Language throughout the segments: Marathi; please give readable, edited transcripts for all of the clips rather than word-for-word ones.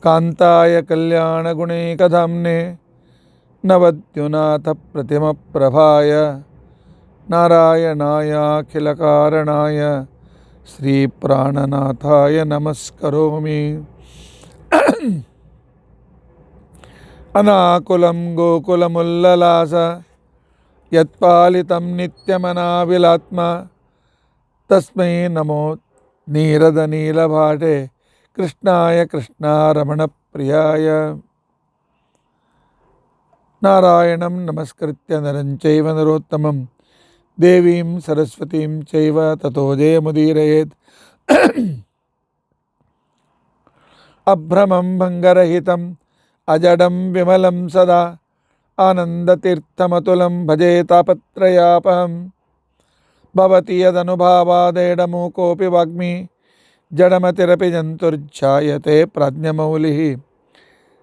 कांताय कल्याणगुणैकधाम्ने नवद्युनाथप्रतिमप्रभाय नारायणायाखिलकारणाय श्रीप्राणनाथाय नमस्करोमि। अनाकुलं गोकुलमुल्ललास यत्पालितं नित्यमनाविलात्मा तस्मै नमो नीरदनीलभाटे कृष्णाय कृष्णारमणप्रियाय। नारायणं नमस्कृत्य नरं चैव नरोत्तमं देवीं सरस्वतीं चैव ततो जयमुदीरयेत्। अभ्रमं भङ्गरहितम् अजडं विमलं सदा आनन्दतीर्थमतुलं भजे तापत्रयापहम्। भवति यदनुभावादेडमूकोऽपि वाग्मी जडमतिरपि जन्तुर्जायते प्राज्ञमौलिः।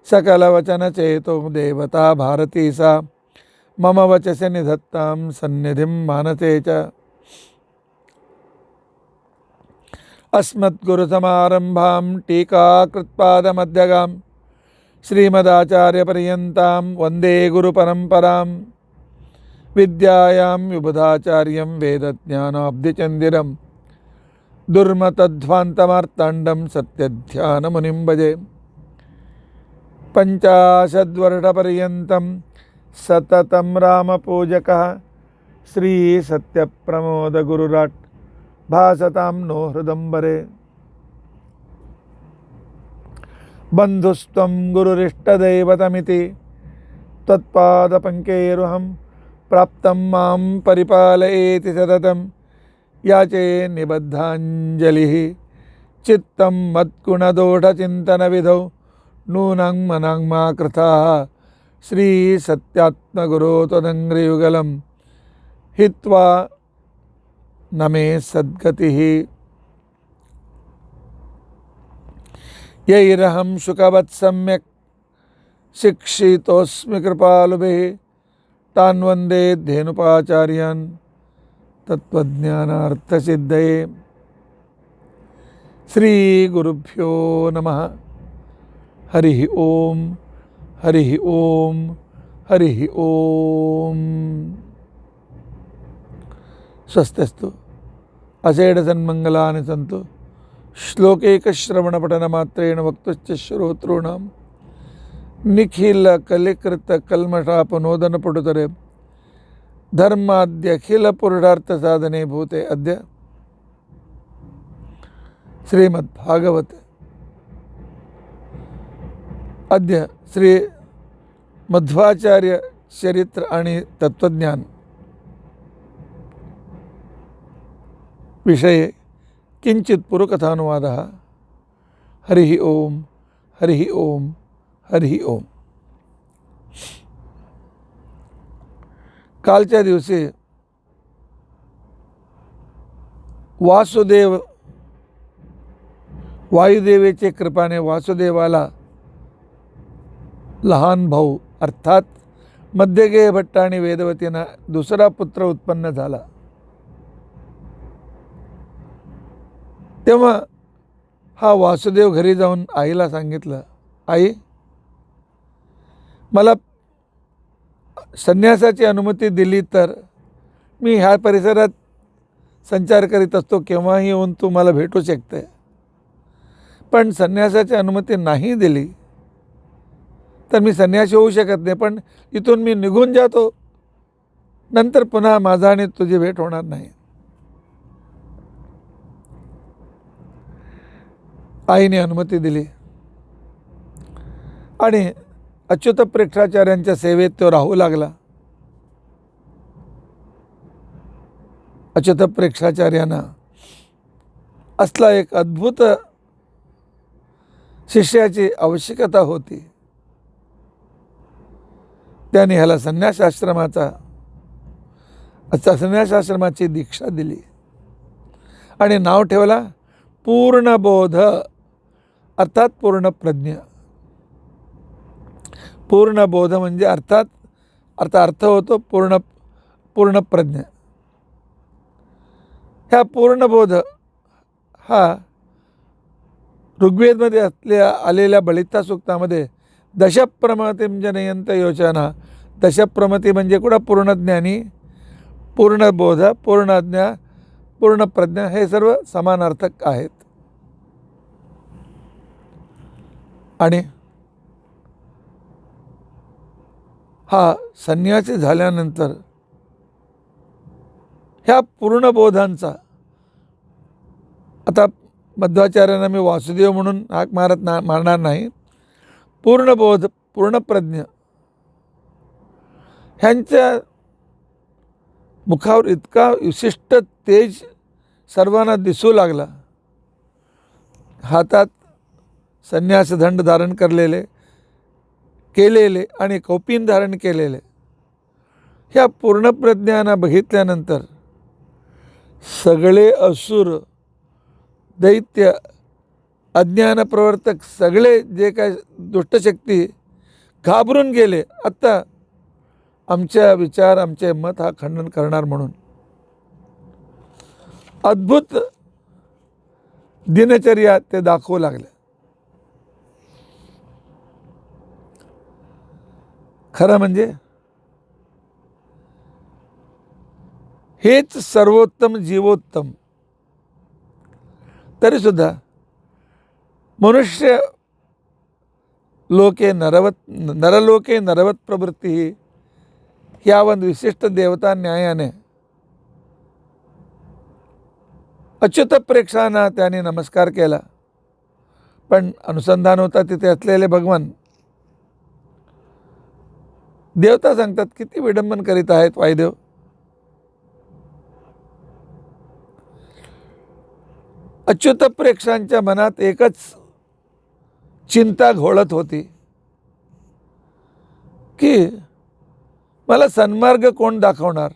सकलवचनचेतो देवता भारती सा मम वचसि निधत्तां सन्निधिं मानसे च। अस्मद्गुरुसमारम्भां टीकाकृत्पादमध्यगां श्रीमदाचार्यपर्यन्तां वन्दे गुरुपरम्परां। विद्यायां विबुधाचार्यं वेदज्ञानाब्धिचन्दिरं दुर्मतध्वान्तमार्ताण्डं सत्यध्यानमुनिं भजे। पञ्चाशद्वर्षपर्यन्तं सततं रामपूजकः श्रीसत्यप्रमोदगुरुराट् भासतां नो हृदम्बरे। बन्धुस्त्वं गुरुरिष्टदैवतमिति त्वत्पादपङ्केरुहं प्राप्तं मां परिपालयेति सततं याचे निबद्धाञ्जलिः। चित्तं मद्गुणदोषचिन्तनविधौ नूनं मनं मा कृताः श्रीसत्यात्मगुरो त्वदङ्घ्रियुगलं हित्वा न मे सद्गतिः। यैरहं शुकवत् सम्यक् शिक्षितोऽस्मि कृपालुभिः तान् वन्दे धेनुपाचार्यान् तत्त्वज्ञानार्थसिद्धये। श्रीगुरुभ्यो नमः। हरिः ओम हरिः ओम हरिः ओम। स्वस्तिस्तु अषेढसन्मङ्गलानि सन्तु। श्लोकैकश्रवणपठनमात्रेण वक्तुश्च श्रोतॄणां निखिलकलिकृतकल्मषापनोदनपटुतरे धर्माद्यखिलपुरुषार्थसाधने भूते अद्य श्रीमद्भागवते। अद्य श्री मध्वाचार्य चरित्र आणि तत्वज्ञान विषये किंचित पूर्वकथानुवादः। हरिः ओम हरिः ओम हरिः ओम। कालच्या दिवशी वासुदेव वायुदेवेचे कृपाने वासुदेवाला लहान भाऊ अर्थात मध्यगेय भट्ट आणि वेदवतींना दुसरा पुत्र उत्पन्न झाला। तेव्हा हा वासुदेव घरी जाऊन आईला सांगितलं, आई मला संन्यासाची अनुमती दिली तर मी ह्या परिसरात संचार करीत असतो, केव्हाही येऊन तू मला भेटू शकते। पण संन्यासाची अनुमती नाही दिली तर मी संन्यासी होऊ शकत नाही, पण इथून मी निघून जातो, नंतर पुन्हा माझा आणि तुझी भेट होणार नाही। आईने अनुमती दिली आणि अच्युत प्रेक्षाचार्यांच्या सेवेत तो राहू लागला। अच्युत प्रेक्षाचार्यांना असला एक अद्भुत शिष्याची आवश्यकता होती। त्याने ह्याला संन्यासाश्रमाची दीक्षा दिली आणि नाव ठेवला पूर्णबोध अर्थात पूर्णप्रज्ञ। पूर्णबोध म्हणजे अर्थ होतो पूर्णप्रज्ञ। ह्या पूर्णबोध हा ऋग्वेदमध्ये आलेल्या बलिता सूक्तामध्ये दशप्रमतिं जनयंत योजना, दशप्रमती म्हणजे कुठं पूर्णज्ञानी, पूर्णबोध, पूर्णज्ञा, पूर्णप्रज्ञा हे सर्व समानार्थक आहेत. आणि हा संन्यासी झाल्यानंतर ह्या पूर्णबोधांचा, आता मध्वाचार्यांना मी वासुदेव म्हणून हाक मारणार नाही, पूर्णबोध, पूर्णप्रज्ञ ह्यांच्या मुखावर इतका विशिष्ट तेज सर्वांना दिसू लागला. हातात संन्यासदंड धारण केलेले आणि कौपीन धारण केलेले ह्या पूर्णप्रज्ञांना बघितल्यानंतर सगळे असुर, दैत्य, अज्ञान प्रवर्तक सगळे जे काय दुष्टशक्ती घाबरून गेले. आत्ता आमच्या विचार, आमचे मत हा खंडन करणार म्हणून अद्भुत दिनचर्या ते दाखवू लागले. खरं म्हणजे हेच सर्वोत्तम जीवोत्तम. तरीसुद्धा मनुष्य नरलोके नरवत प्रवृत्ती ह्या ಒಂದು विशिष्ट देवता न्यायाने अच्युत प्रेक्षांना त्याने नमस्कार केला. पण अनुसंधान होता तिथे असलेले भगवान देवता सांगतात, किती विडंबन करीत आहेत वायुदेव. अच्युत प्रेक्षांच्या मनात एकच चिंता घोळत होती की मला सन्मार्ग कोण दाखवणार.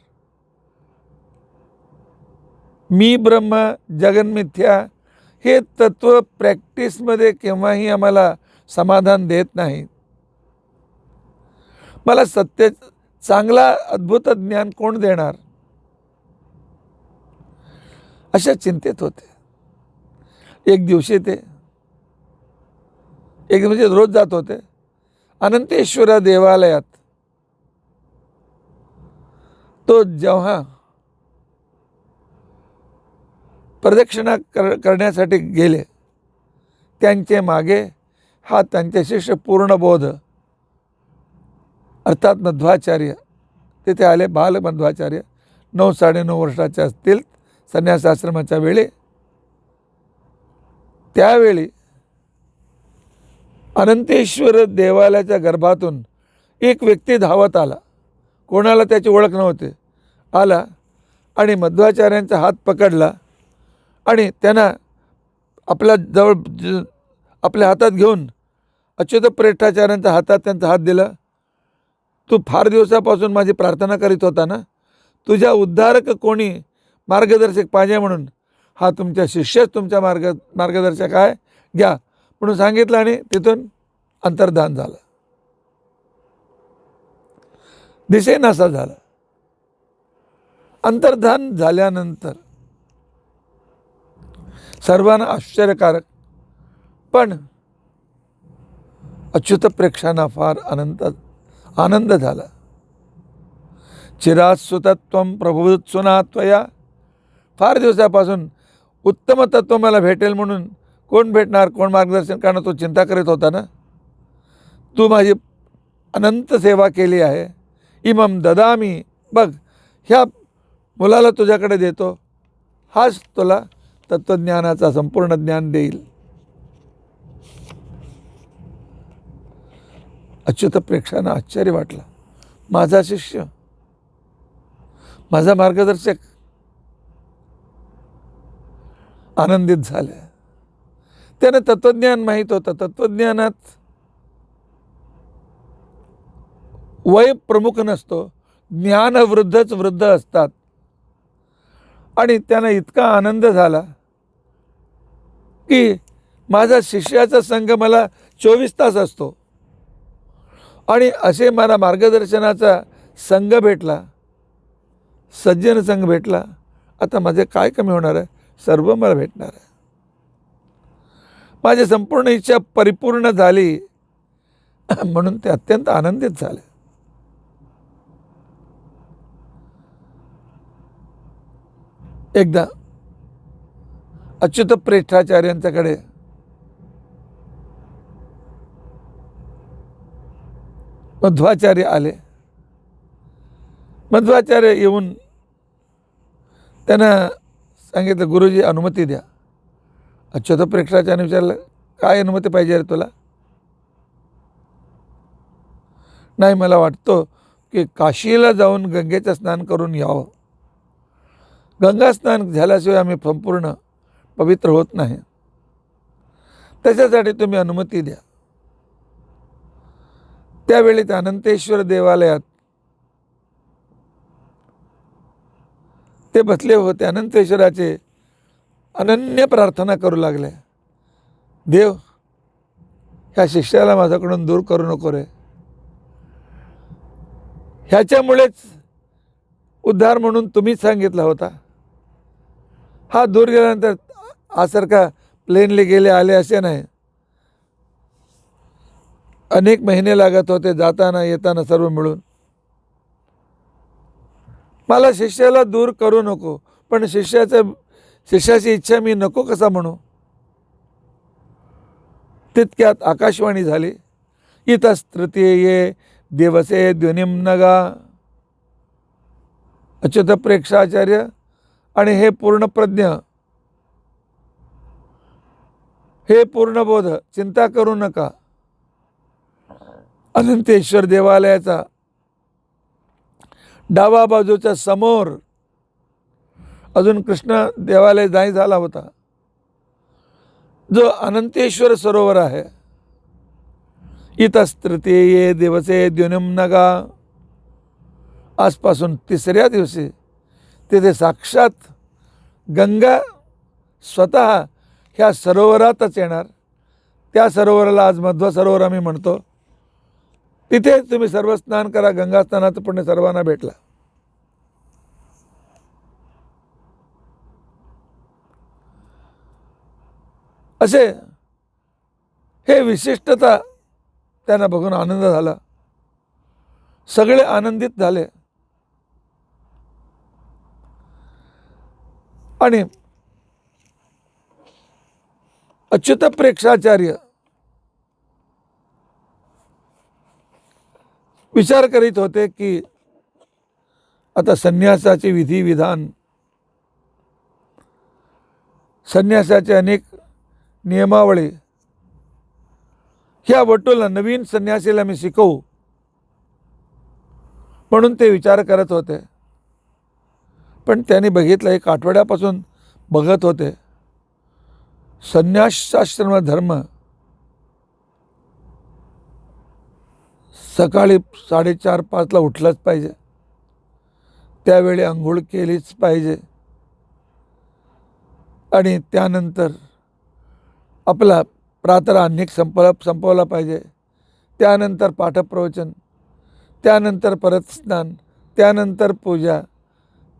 मी ब्रह्म, जगन्मिथ्या हे तत्व प्रॅक्टिसमध्ये केव्हाही आम्हाला समाधान देत नाही. मला सत्य चांगला अद्भुत ज्ञान कोण देणार, अशा चिंतेत होते. एक दिवशी म्हणजे रोज जात होते अनंतेश्वर देवालयात. तो जेव्हा प्रदक्षिणा करण्यासाठी गेले, त्यांचे मागे हा त्यांचे शिष्य पूर्णबोध अर्थात मध्वाचार्य तिथे आले. बाल मध्वाचार्य 9-9.5 वर्षाचे असतील संन्यासाश्रमाच्या वेळी. त्यावेळी अनंतेश्वर देवालयाच्या गर्भातून एक व्यक्ती धावत आला. कोणाला त्याची ओळख नव्हती. आला आणि मध्वाचार्यांचा हात पकडला आणि त्यांना आपल्या हातात घेऊन अच्युत प्रेष्ठाचार्यांच्या हातात त्यांचा हात दिला. तू फार दिवसापासून माझी प्रार्थना करीत होता ना, तुझ्या उद्धारक कोणी मार्गदर्शक पाहिजे म्हणून, हा तुमच्या शिष्यच तुमच्या मार्गदर्शक आहे, घ्या म्हणून सांगितलं. आणि तिथून अंतर्धान झालं. दिसेनासा झाला. अंतर्धान झाल्यानंतर सर्वांना आश्चर्यकारक, पण अच्युत प्रेक्षांना फार आनंद झाला. चिरात सुतत्वम प्रभुत्सुना त्वया, फार दिवसापासून उत्तम तत्व मला भेटेल म्हणून कोण भेटणार, कोण मार्गदर्शन करणार, तो चिंता करीत होता ना. तू माझी अनंत सेवा केली आहे. इमम ददामी, बघ ह्या मुलाला तुझ्याकडे देतो, हाच तुला तत्त्वज्ञानाचा संपूर्ण ज्ञान देईल. अच्युत प्रेक्षांना आश्चर्य वाटलं. माझा शिष्य, माझा मार्गदर्शक आनंदित झाले. त्यानं तत्त्वज्ञान माहीत होतं. तत्त्वज्ञानात वय प्रमुख नसतो, ज्ञान वृद्धच वृद्ध असतात. आणि त्यांना इतका आनंद झाला की माझा शिष्याचा संघ मला 24 तास असतो आणि असे मला मार्गदर्शनाचा संघ भेटला, सज्जन संघ भेटला. आता माझे काय कमी होणार आहे, सर्व मला भेटणार आहे. माझी संपूर्ण इच्छा परिपूर्ण झाली म्हणून ते अत्यंत आनंदित झाले. एकदा अच्युत प्रेष्ठाचार्यांच्याकडे मध्वाचार्य आले. मध्वाचार्य येऊन त्यांना सांगितलं, गुरुजी अनुमती द्या. अच्युत प्रेक्षाचार्याने विचारलं, काय अनुमती पाहिजे रे तुला? नाही, मला वाटतं की काशीला जाऊन गंगेचं स्नान करून यावं. गंगा स्नान झाल्याशिवाय आम्ही संपूर्ण पवित्र होत नाही. त्याच्यासाठी तुम्ही अनुमती द्या. त्यावेळी त्या अनंतेश्वर देवालयात ते बसले होते. अनंतेश्वराचे अनन्य प्रार्थना करू लागले, देव, ह्या शिष्याला माझ्याकडून दूर करू नको रे. ह्याच्यामुळेच उद्धार म्हणून तुम्हीच सांगितला होता. हा दूर गेल्यानंतर आसारखा प्लेनली गेले आले असे नाही. अनेक महिने लागत होते जाताना येताना सर्व मिळून. मला शिष्याला दूर करू नको, पण शिष्याची इच्छा मी नको कसा म्हणू. तितक्यात आकाशवाणी झाली, इतस्तृतीये दिवसे द्युनिम्नगा. अच्युत प्रेक्षाचार्य आणि हे पूर्णप्रज्ञ, हे पूर्णबोध, चिंता करू नका. अनंतेश्वर देवालयाचा डावा बाजूच्या समोर अजून कृष्ण देवालय नाही झाला होता. जो अनंतेश्वर सरोवर आहे, इतस्तृतीये दिवसे द्युनिम्नगा, आजपासून तिसऱ्या दिवशी तिथे साक्षात गंगा स्वतः ह्या सरोवरातच येणार. त्या सरोवराला आज मध्व सरोवर आम्ही म्हणतो. तिथे तुम्ही सर्व स्नान करा. गंगा स्नानाचा पुण्य सर्वांना भेटला. असे हे विशिष्टता त्यांना बघून आनंद झाला. सगळे आनंदित झाले. आणि अच्युत प्रेक्षाचार्य विचार करीत होते की आता संन्यासाचे विधी विधान, संन्यासाचे अनेक नियमावली, ह्या वटूला नवीन संन्यासीला मी शिकवू म्हणून ते विचार करत होते. पण त्यांनी बघितलं, एक आठवड्यापासून बघत होते, संन्यासाश्रम धर्म सकाळी 4:30-5 उठलंच पाहिजे. त्यावेळी आंघोळ केलीच पाहिजे. आणि त्यानंतर आपला प्रातरान्निक संपवला पाहिजे. त्यानंतर पाठप्रवचन, त्यानंतर परत स्नान, त्यानंतर पूजा,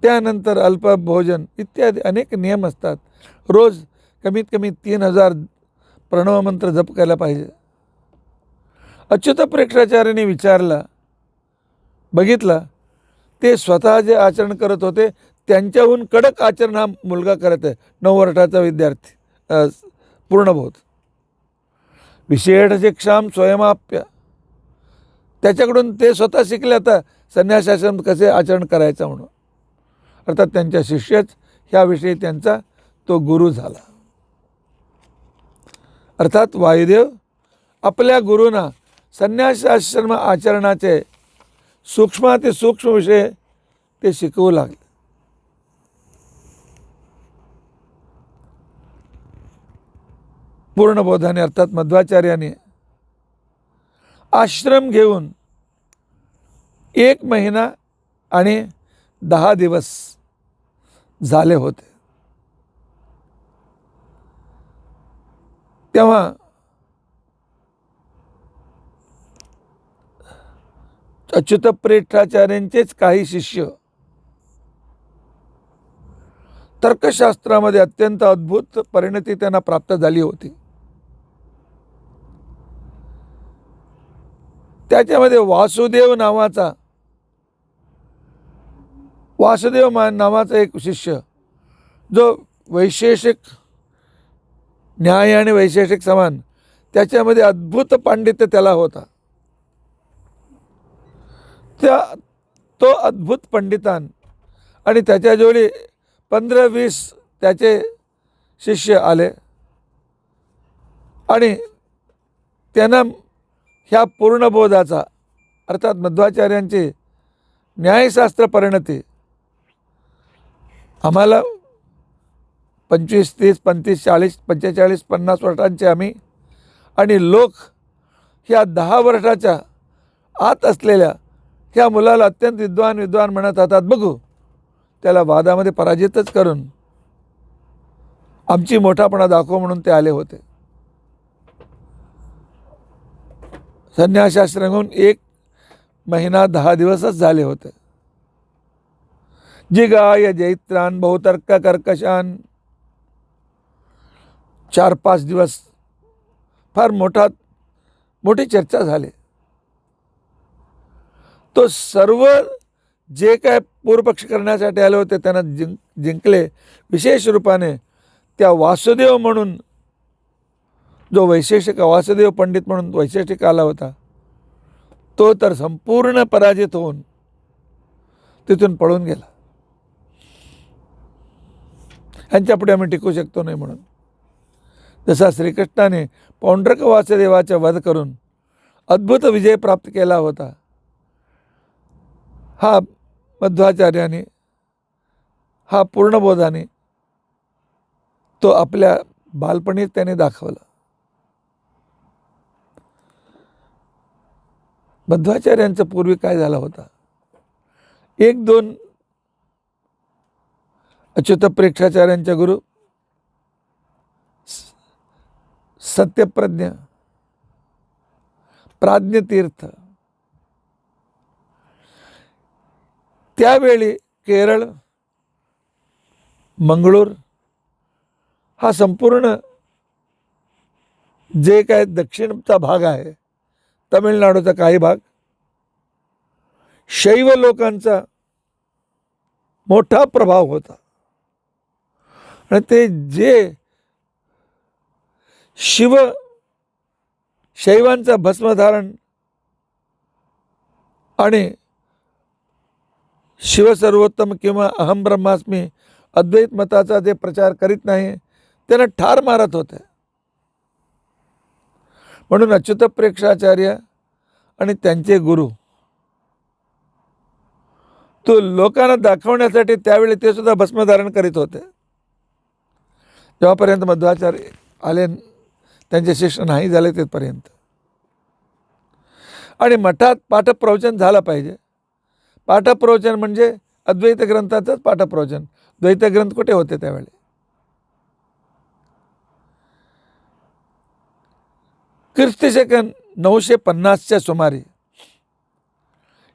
त्यानंतर अल्पभोजन इत्यादी अनेक नियम असतात. रोज कमीत कमी 3000 प्रणवमंत्र जप केला पाहिजे. अच्युत प्रेक्षाचार्याने विचारला, बघितला, ते स्वतः जे आचरण करत होते त्यांच्याहून कडक आचरण हा मुलगा करत आहे. 9 वर्षाचा विद्यार्थी, पूर्णबोध. विशेष शिक्षाम स्वयमाप्य, त्याच्याकडून ते स्वतः शिकले आता संन्यासाश्रम कसे आचरण करायचं म्हणून. अर्थात त्यांच्या शिष्यच ह्याविषयी त्यांचा तो गुरु झाला. अर्थात वायुदेव आपल्या गुरूंना संन्यासाश्रम आचरणाचे सूक्ष्माति सूक्ष्म विषय ते शिकवू लागले. पूर्णबोधाने अर्थात मध्वाचार्याने आश्रम घेऊन 1 महिना आणि 10 दिवस झाले होते. तेव्हा अच्युत प्रेक्षाचार्यांचेच काही शिष्य तर्कशास्त्रामध्ये अत्यंत अद्भुत परिणती त्यांना प्राप्त झाली होती. त्याच्यामध्ये वासुदेव नावाचा एक शिष्य, जो वैशेषिक न्याय आणि वैशेषिक समान त्याच्यामध्ये अद्भुत पांडित्य त्याला होता. तो अद्भुत पंडितान आणि त्याच्या जोडी 15-20 त्याचे शिष्य आले आणि त्यांना ह्या पूर्णबोधाचा अर्थात मध्वाचार्यांची न्यायशास्त्र परिणती आम्हाला 25, 30, 35, 40, 45, 50 वर्षांचे आम्ही आणि लोक ह्या 10 वर्षाच्या आत असलेल्या ह्या मुलाला अत्यंत विद्वान म्हणत होतात. बघू, त्याला वादामध्ये पराजितच करून आमची मोठापणा दाखव म्हणून ते आले होते. संन्यासाश्रम 1 महिना 10 दिवसच झाले होते. जिगाय जैत्रान बहुतर्क कर्कशान 4-5 दिवस फार मोठी चर्चा झाली. तो सर्व जे काय पूर्वपक्ष करण्यासाठी आले होते त्यांना जिंकले. विशेष रूपाने त्या वासुदेव म्हणून जो वैशेषिक, वासुदेव पंडित म्हणून वैशेषिक आला होता, तो तर संपूर्ण पराजित होऊन तिथून पळून गेला. ह्यांच्या पुढे आम्ही टिकू शकतो नाही म्हणून. जसा श्रीकृष्णाने पौंड्रक वासुदेवाचा वध करून अद्भुत विजय प्राप्त केला होता, हा मध्वाचार्याने, हा पूर्णबोधाने तो आपल्या बालपणीत त्याने दाखवला. मध्वाचार्यांचा पूर्वी काय झाला होता, 1-2 अच्युत प्रेक्षाचार्यांच्या गुरु सत्यप्रज्ञ, प्राज्ञतीर्थ, त्यावेळी केरळ, मंगळूर हा संपूर्ण जे काय दक्षिणचा भाग आहे, तमिळनाडूचा काही भाग, शैव लोकांचा मोठा प्रभाव होता. आणि ते जे शैवांचा भस्मधारण आणि शिवसर्वोत्तम किंवा अहम ब्रह्मास्मी अद्वैत मताचा जे प्रचार करीत नाही त्यांना ठार मारत होते. म्हणून अच्युत प्रेक्षाचार्य आणि त्यांचे गुरु तो लोकांना दाखवण्यासाठी त्यावेळी ते सुद्धा भस्मधारण करीत होते. जेव्हापर्यंत मध्वाचार्य आले, त्यांचे शिष्य नाही झाले तिथपर्यंत. आणि मठात पाठप्रवचन झालं पाहिजे. पाठप्रवचन म्हणजे अद्वैत ग्रंथाचंच पाठप्रवचन. द्वैत ग्रंथ कुठे होते त्यावेळी. ख्रिस्तशक 950च्या सुमारे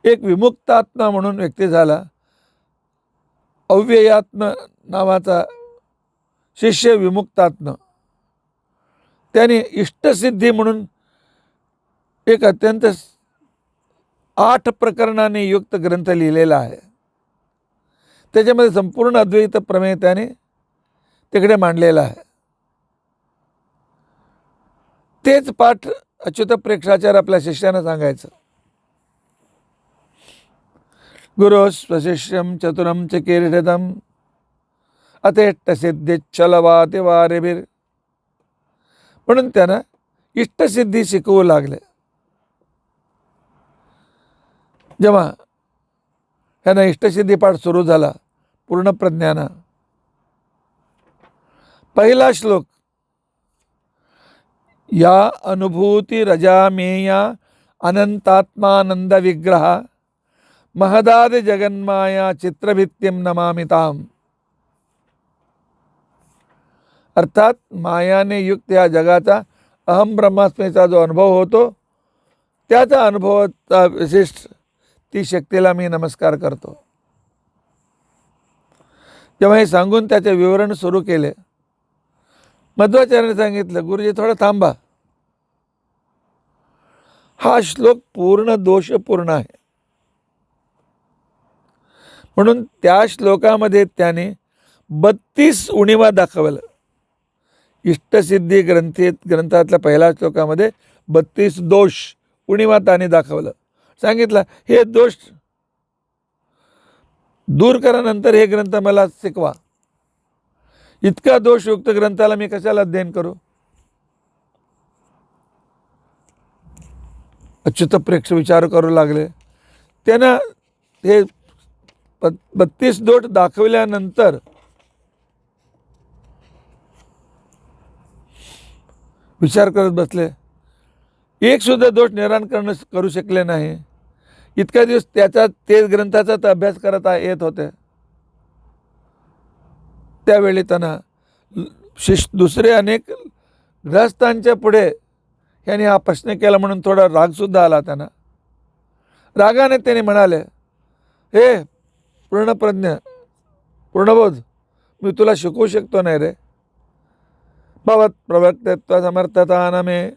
एक विमुक्तात्मा म्हणून व्यक्ती झाला, अव्ययात्म नावाचा शिष्य विमुक्तात्मा. त्याने इष्टसिद्धी म्हणून एक अत्यंत 8 प्रकरणाने युक्त ग्रंथ लिहिलेला आहे. त्याच्यामध्ये संपूर्ण अद्वैत प्रमेय त्याने तिकडे मांडलेला आहे. तेच पाठ अच्युत प्रेक्षाचार्य आपल्या शिष्यानं सांगायचं. गुरु स्वशिष्यम चतुरम च कीर्षितम अथेष्ट सिद्धीच्छलवाति वारिभिर. म्हणून त्यांना इष्टसिद्धी शिकवू लागले. जेव्हा त्यांना इष्टसिद्धी पाठ सुरू झाला पूर्ण प्रज्ञानं, पहिला श्लोक, या अनुभूती रजामेया अनंतात्मानंद विग्रह महदादि जगन्माया चित्रभित्तिम नमामिताम. अर्थात मायाने युक्त या जगाचा अहम ब्रह्मास्मीचा जो अनुभव होतो, त्याचा अनुभवाचा विशिष्ट ती शक्तीला मी नमस्कार करतो. जेव्हा हे सांगून त्याचे विवरण सुरू केले, मध्वाचार्याने सांगितलं, गुरुजी थोडं थांबा. हा श्लोक पूर्ण दोषपूर्ण आहे. म्हणून त्या श्लोकामध्ये त्याने 32 उणिवा दाखवलं. इष्टसिद्धी ग्रंथातल्या पहिल्या श्लोकामध्ये 32 दोष उणिवा त्याने दाखवलं. सांगितलं हे दोष दूर करा, नंतर हे ग्रंथ मला शिकवा. इतका दोषयुक्त ग्रंथाला मी कशाला अध्ययन करू. अच्युत प्रेक्ष विचार करू लागले. त्यानं हे 32 दोष दाखवल्यानंतर विचार करत बसले. एक सुद्धा दोष निराकरण करू शकले नाही. इतका दिवस ते ग्रंथाचा अभ्यास करत येत होते. त्यावेळी त्यांना दुसरे अनेक गृहस्थांच्या पुढे यांनी हा प्रश्न केला म्हणून थोडा रागसुद्धा आला त्यांना. रागाने त्याने म्हणाले, हे पूर्णप्रज्ञ पूर्णबोध, मी तुला शिकवू शकतो नाही रे. भवत प्रवक्तत्व समर्थता न मे.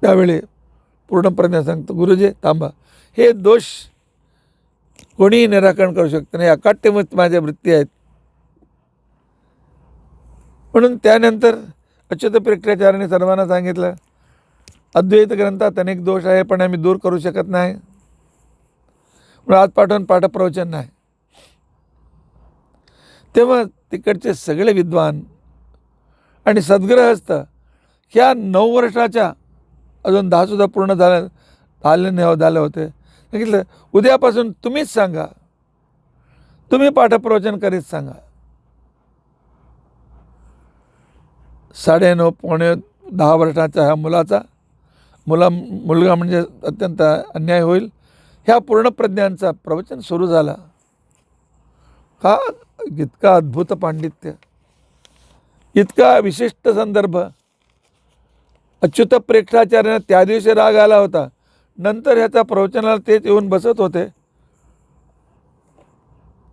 त्यावेळी पूर्णप्रज्ञ सांगतो, गुरुजी थांबा, हे दोष कोणीही निराकरण करू शकतो नाही, अकाट्यमत माझ्या वृत्ती आहेत. म्हणून त्यानंतर अच्युत प्रेक्षाचार्याने सर्वांना सांगितलं, अद्वैत ग्रंथात अनेक दोष आहे, पण आम्ही दूर करू शकत नाही. म्हणून आज पाठवून पाठप्रवचन नाही. तेव्हा तिकडचे सगळे विद्वान आणि सद्ग्रहस्थ ह्या 9 वर्षाच्या अजून 10 सुद्धा पूर्ण झाले होते. सांगितलं उद्यापासून तुम्हीच सांगा, तुम्ही पाठप्रवचन करीत सांगा. 9.5 पावणे 10 वर्षाच्या ह्या मुलगा म्हणजे अत्यंत अन्याय होईल. ह्या पूर्णप्रज्ञांचा प्रवचन सुरू झाला. का इतका अद्भुत पांडित्य, इतका विशिष्ट संदर्भ. अच्युत प्रेक्षाचार्यांना त्या दिवशी राग आला होता, नंतर ह्याचा प्रवचनाला तेच येऊन बसत होते.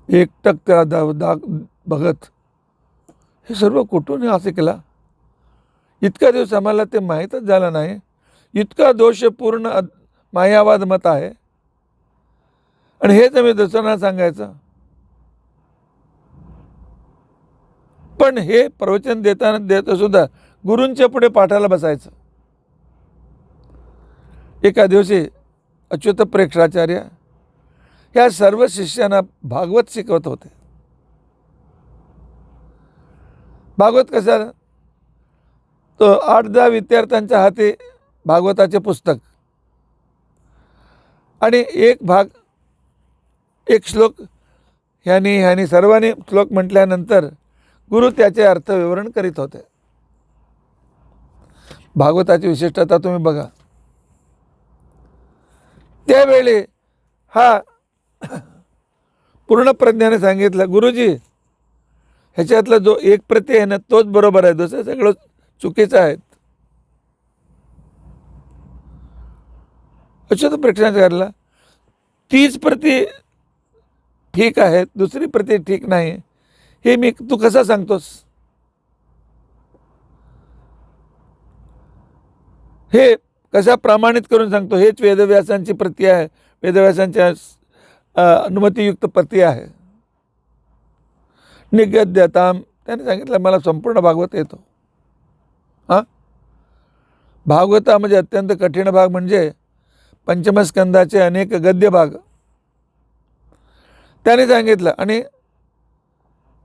एकटक त्याला बघत, हे सर्व कुठून असे केला. इतका दिवस आम्हाला ते माहीतच झालं नाही. इतका दोषपूर्ण मायावाद मत आहे, आणि हेच आम्ही दुसऱ्यांना सांगायचं. पण हे प्रवचन देत सुद्धा गुरूंच्या पुढे पाठाला बसायचं. एका दिवशी अच्युत प्रेक्षाचार्य ह्या सर्व शिष्यांना भागवत शिकवत होते. भागवत कसा, तो 8-10 विद्यार्थ्यांच्या हाती भागवताचे पुस्तक आणि एक श्लोक ह्यानी सर्वांनी श्लोक म्हटल्यानंतर गुरु त्याचे अर्थ विवरण करीत होते. भागवताची विशिष्टता तुम्ही बघा. त्यावेळी हा पूर्णप्रज्ञाने सांगितलं, गुरुजी ह्याच्यातला जो एक प्रती आहे ना तोच बरोबर आहे, दुसरं सगळं चुकीचं आहे. अच्युत प्रेक्षाचार्याला 30 प्रती ठीक आहे, दुसरी प्रती ठीक नाही, हे तू कसं सांगतोस. हे कशा प्रमाणित करून सांगतो. हेच वेदव्यासांची प्रती आहे, वेदव्यासांच्या अनुमतीयुक्त प्रती आहे. निगद्यताम त्याने सांगितलं, मला संपूर्ण भागवत येतो. भागवतामध्ये अत्यंत कठीण भाग म्हणजे पंचमस्कंदाचे अनेक गद्य भाग त्याने सांगितलं. आणि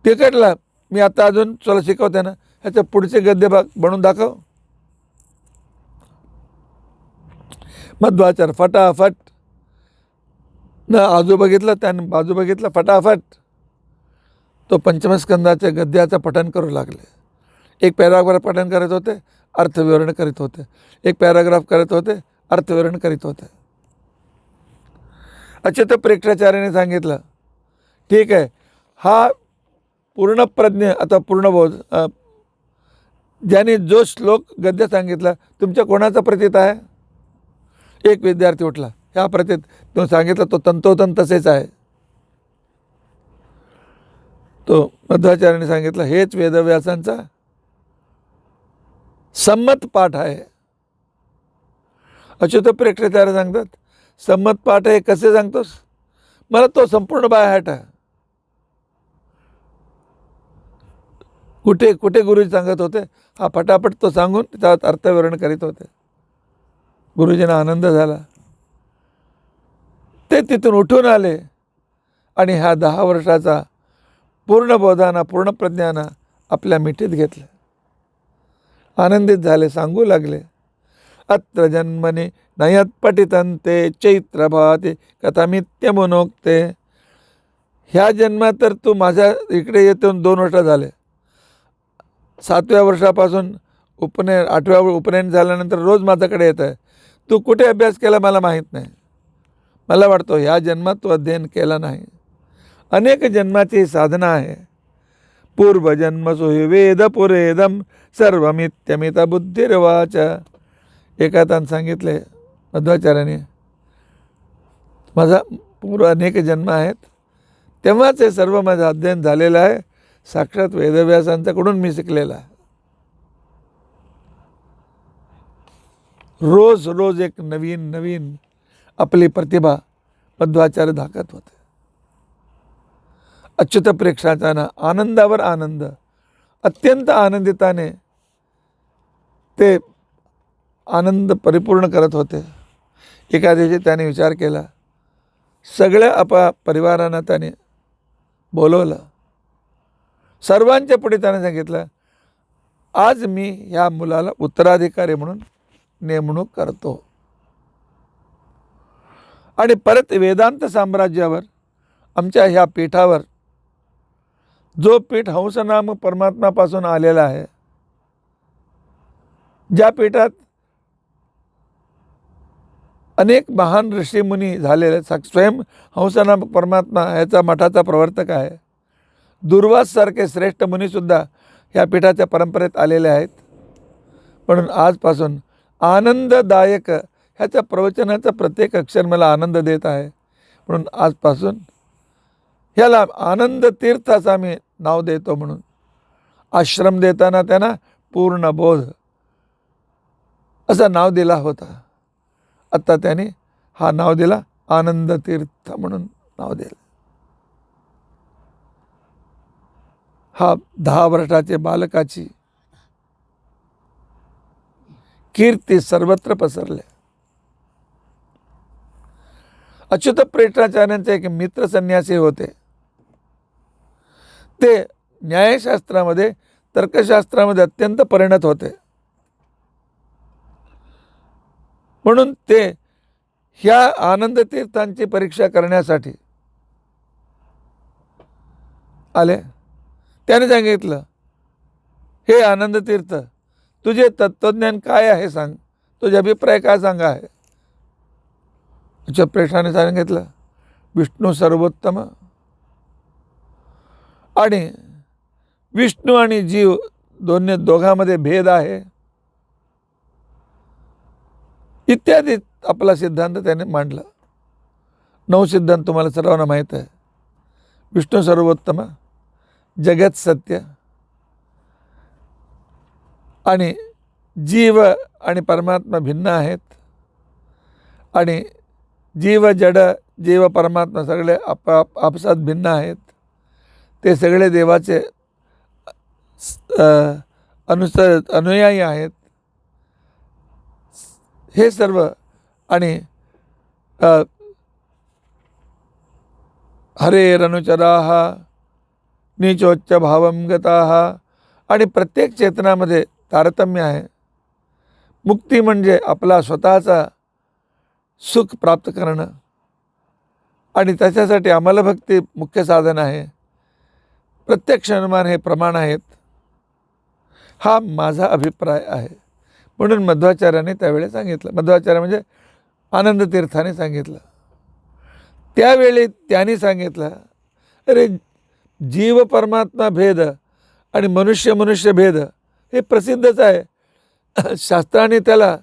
तिकडला मी आता अजून तुला शिकवते ना, ह्याच्या पुढचे गद्य भाग बनवून दाखव. मध्वाचार फटाफट न आजू बघितलं, त्याने बाजू बघितलं, फटाफट तो पंचमस्कंदाच्या गद्याचं पठण करू लागले. एक पॅराग्राफ पठण करत होते, अर्थविवरण करीत होते. एक पॅराग्राफ करत होते, अर्थविवरण करीत होते. अच्युत प्रेक्षाचार्याने सांगितलं, ठीक आहे, हा पूर्णप्रज्ञ आता पूर्णबोध ज्याने जो श्लोक गद्य सांगितला तुमच्या कोणाचा प्रतीत आहे. एक विद्यार्थी उठला, ह्या प्रतीत तो सांगितलं तो तंतोतंत तसेच आहे. तो मध्वाचार्याने सांगितलं हेच वेदव्यासांचा संमत पाठ आहे. अच्युत प्रेक्षकाचार्य सांगतात, संमत पाठ आहे कसे सांगतोस? मला तो संपूर्ण बायहाट आहे. कुठे कुठे गुरुजी सांगत होते, हा फटाफट तो सांगून त्यात अर्थविवरण करीत होते. गुरुजींना आनंद झाला. ते तिथून उठून आले आणि ह्या 10 वर्षाचा पूर्ण बोधाना पूर्ण प्रज्ञाना आपल्या मिठीत घेतलं. आनंदित झाले. सांगू लागले, अत्र जन्मने नयत पठितंते चैत्रभाते कथामित्यमुनोक्ते. ह्या जन्मात तर तू माझ्या इकडे येऊन 2 वर्ष झाले. 7व्या वर्षापासून उपनयन, 8व्या उपनयन झाल्यानंतर रोज माझ्याकडे येत आहे. तू कुठे अभ्यास केला मला माहीत नाही. मला वाटतं ह्या जन्मात तू अध्ययन केला नाही. अनेक जन्माची साधना आहे. पूर्वजन्मसु हि वेद पुरेदम सर्वमित्यमित बुद्धिर्वाच. एका तान सांगितले मध्वाचार्याने, माझा पूर्व अनेक जन्म आहेत, तेव्हाच हे सर्व माझं अध्ययन झालेलं आहे. साक्षात वेदव्यासांच्याकडून मी शिकलेला आहे. रोज रोज एक नवीन नवीन आपली प्रतिभा मध्वाचार्य दाखवत होते. अच्युत प्रेक्षकांना आनंदावर आनंद, अत्यंत आनंदिताने ते आनंद परिपूर्ण करत होते. एका दिवशी त्याने विचार केला, सगळ्या परिवारांना त्याने बोलवलं. सर्वांच्या पुढे त्याने सांगितलं, आज मी ह्या मुलाला उत्तराधिकारी म्हणून नेमणूक करतो आणि परत वेदांत साम्राज्यावर, आमच्या ह्या पीठावर, जो पीठ हंसनाम परमात्मापासून आलेला आहे, ज्या पीठात अनेक महान ऋषीमुनी झालेले, स्वयं हंसनाम परमात्मा ह्याचा मठाचा प्रवर्तक आहे. दुर्वासारखे श्रेष्ठ मुनीसुद्धा ह्या पीठाच्या परंपरेत आलेले आहेत. म्हणून आजपासून आनंददायक ह्याच्या प्रवचनाचा प्रत्येक अक्षर मला आनंद देत आहे. म्हणून आजपासून ह्याला आनंद तीर्थाचं आम्ही नाव देतो. म्हणून आश्रम देताना त्यांना पूर्णबोध असं नाव दिला होता. आता त्याने हा नाव दिला, आनंद तीर्थ म्हणून नाव दिलं. हा 10 वर्षाचे बालकाची कीर्ती सर्वत्र पसरले. अच्युत प्रेक्षकाचार्यांचे एक मित्र संन्यासी होते. ते न्यायशास्त्रामध्ये, तर्कशास्त्रामध्ये अत्यंत परिणत होते. म्हणून ते ह्या आनंद तीर्थांची परीक्षा करण्यासाठी आले. त्याने सांगितलं, हे आनंद तीर्थ, तुझे तत्वज्ञान काय आहे सांग, तुझे अभिप्राय काय सांगा आहे. प्रेक्षकाने सांगितलं, विष्णू सर्वोत्तम आणि विष्णू आणि जीव दोघांमध्ये भेद आहे इत्यादी आपला सिद्धांत त्याने मांडला. 9 सिद्धांत तुम्हाला सर्वांना माहीत आहे. विष्णू सर्वोत्तम, जगत सत्य आणि जीव आणि परमात्मा भिन्न आहेत आणि जीव जड, जीव परमात्मा सगळे आपसात भिन्न आहेत. ते सगळे देवाचे अनुयायी आहेत. हे सर्व आणि हरेरनुचराः नीचोच्च भावं गताः आणि प्रत्येक चेतनामध्ये तारतम्य आहे. मुक्ती म्हणजे आपला स्वतःचा सुख प्राप्त करणं आणि त्याच्यासाठी आम्हाला भक्ती मुख्य साधन आहे. प्रत्यक्ष अनुमान हे प्रमाण आहेत. हा माझा अभिप्राय आहे. म्हणून मध्वाचार्याने त्यावेळी सांगितलं, मध्वाचार्य म्हणजे आनंद तीर्थाने सांगितलं. त्यावेळी त्यांनी सांगितलं, अरे जीव परमात्मा भेद आणि मनुष्य मनुष्य भेद हे प्रसिद्धच आहे. शास्त्राने त्याला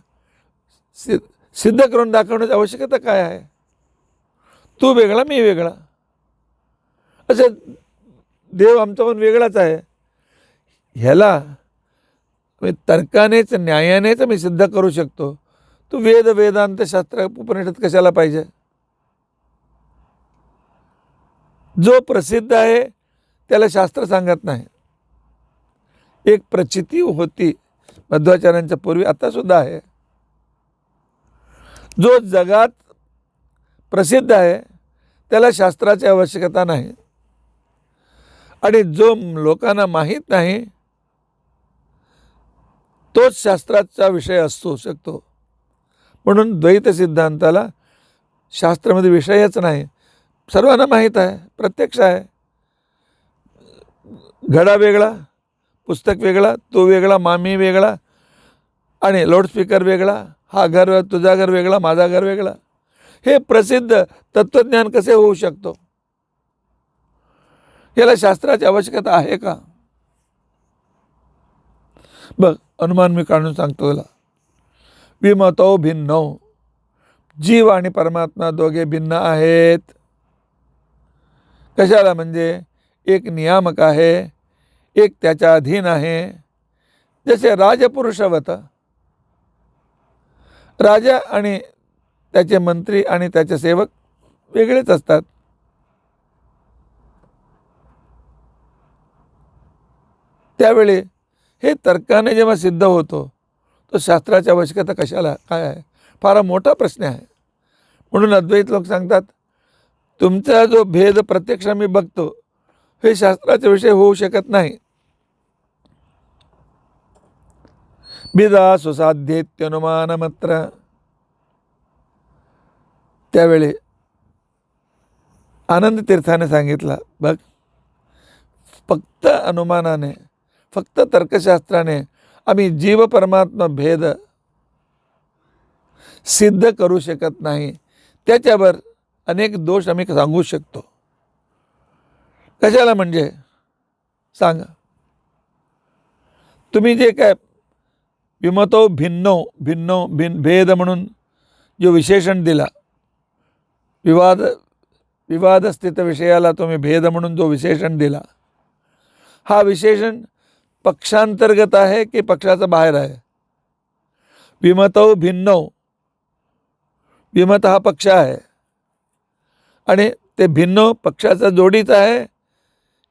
सिद्ध करून दाखवण्याची आवश्यकता काय आहे. तू वेगळा, मी वेगळा, असं देव आमचा पण वेगळाच आहे. ह्याला तर्कानेच न्यायानेच मी सिद्ध करू शकतो, तू वेद वेदांत शास्त्र उपनिषद कशाला पाहिजे? जो प्रसिद्ध आहे त्याला शास्त्र सांगत नाही. एक प्रचिती होती मध्वाचार्यांच्या पूर्वी, आता सुद्धा आहे. जो जगात प्रसिद्ध आहे त्याला शास्त्राची आवश्यकता नाही, आणि जो लोकांना माहीत नाही तोच शास्त्राचा विषय असू शकतो. म्हणून द्वैत सिद्धांताला शास्त्रामध्ये विषयच नाही. सर्वांना माहीत आहे, प्रत्यक्ष आहे. घडा वेगळा, पुस्तक वेगळा, तो वेगळा, मामी वेगळा, आणि लाऊडस्पीकर वेगळा, हा घर तुझा घर वेगळा, माझा घर वेगळा. हे प्रसिद्ध तत्त्वज्ञान कसे होऊ शकतो? याला शास्त्राची आवश्यकता आहे का? बघ, अनुमान मी काढून सांगतो तुला. विमतो भिन्नो, जीव आणि परमात्मा दोघे भिन्न आहेत. कशाला? म्हणजे एक नियामक आहे, एक त्याच्या अधीन आहे. जसे राजपुरुषवत, राजा आणि त्याचे मंत्री आणि त्याचे सेवक वेगळेच असतात. त्यावेळी हे तर्काने जेव्हा सिद्ध होतो, तो शास्त्राची आवश्यकता कशाला? काय आहे? फार मोठा प्रश्न आहे. म्हणून अद्वैत लोक सांगतात, तुमचा जो भेद प्रत्यक्ष मी बघतो, हे शास्त्राचा विषय होऊ शकत नाही. बिदा सुसाध्येत्यनुमान मात्र. त्यावेळी आनंद तीर्थाने सांगितलं, बघ, फक्त अनुमानाने, फक्त तर्कशास्त्राने आम्ही जीव परमात्मा भेद सिद्ध करू शकत नाही. त्याच्यावर अनेक दोष आम्ही सांगू शकतो. कशाला? म्हणजे सांगा, तुम्ही जे काय विमतो भिन्नो भिन्नो भेद म्हणून जो विशेषण दिला, विवादस्थित विषयाला तुम्ही भेद म्हणून जो विशेषण दिला, हा विशेषण पक्षांतर्गत आहे की पक्षाचा बाहेर आहे? विमतो भिन्नो, विमत हा पक्ष आहे, आणि ते भिन्नो पक्षाचा जोडीचा आहे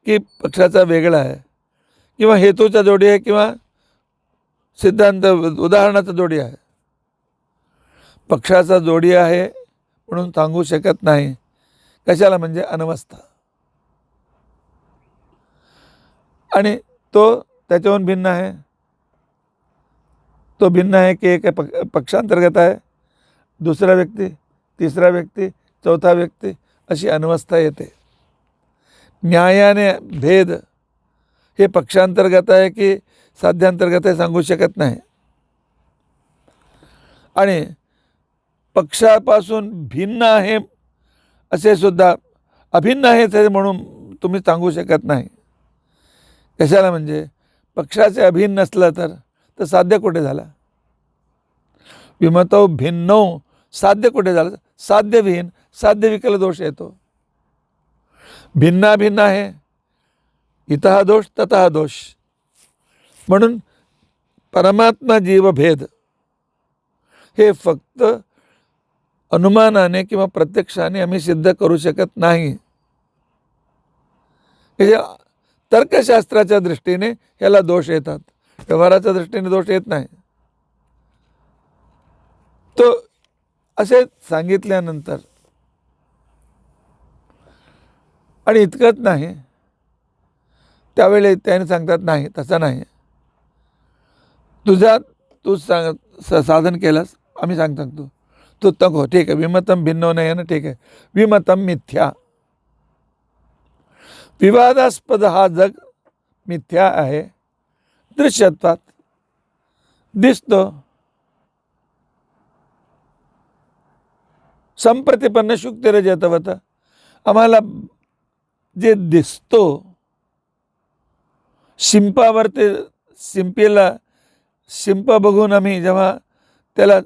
की पक्षाचा वेगळा आहे, किंवा हेतूचा जोडी आहे, किंवा सिद्धांत उदाहरणाचा जोडी आहे? पक्षाचा जोडी आहे म्हणून सांगू शकत नाही. कशाला? म्हणजे अनवस्था. आणि तो त्याच्याहून भिन्न आहे. तो भिन्न आहे की एक पक्षांतर्गत आहे, दुसरा व्यक्ती, तिसरा व्यक्ती, चौथा व्यक्ती, अशी अनवस्था येते. न्यायाने भेद हे पक्षांतर्गत आहे की साध्यांतर्गत आहे सांगू शकत नाही. आणि पक्षापासून भिन्न आहे असे सुद्धा, अभिन्न आहे म्हणून तुम्ही सांगू शकत नाही. कशाला? म्हणजे पक्षाचे अभिन्न नसलं तर साध्य कुठे झाला? विमतो भिन्नो, साध्य कुठे झालं? साध्यविहीन, साध्य विकल दोष येतो. भिन्नाभिन्न आहे, इतः दोष ततः दोष. म्हणून परमात्मा जीव भेद हे फक्त अनुमानाने किंवा प्रत्यक्षाने आम्ही सिद्ध करू शकत नाही. तर्कशास्त्राच्या दृष्टीने ह्याला दोष येतात, व्यवहाराच्या दृष्टीने दोष येत नाही. तो असे सांगितल्यानंतर, आणि इतकंच नाही, त्यावेळी त्याने सांगतात, नाही तसं नाही, तू साधन केलंस, आम्ही सांगतो तू तक हो, ठीक आहे. विमतम भिन्नो नाही आहे ना, ठीक आहे. विमतम मिथ्या, विवादास्पद हा जग मिथ्या आहे, दृश्यत्वात दिसतो. संप्रतिपन्न शुक्तिरजतवत, आम्हाला जे दिसतो, शिंपावर ते शिंप बघून आम्ही जेव्हा त्याला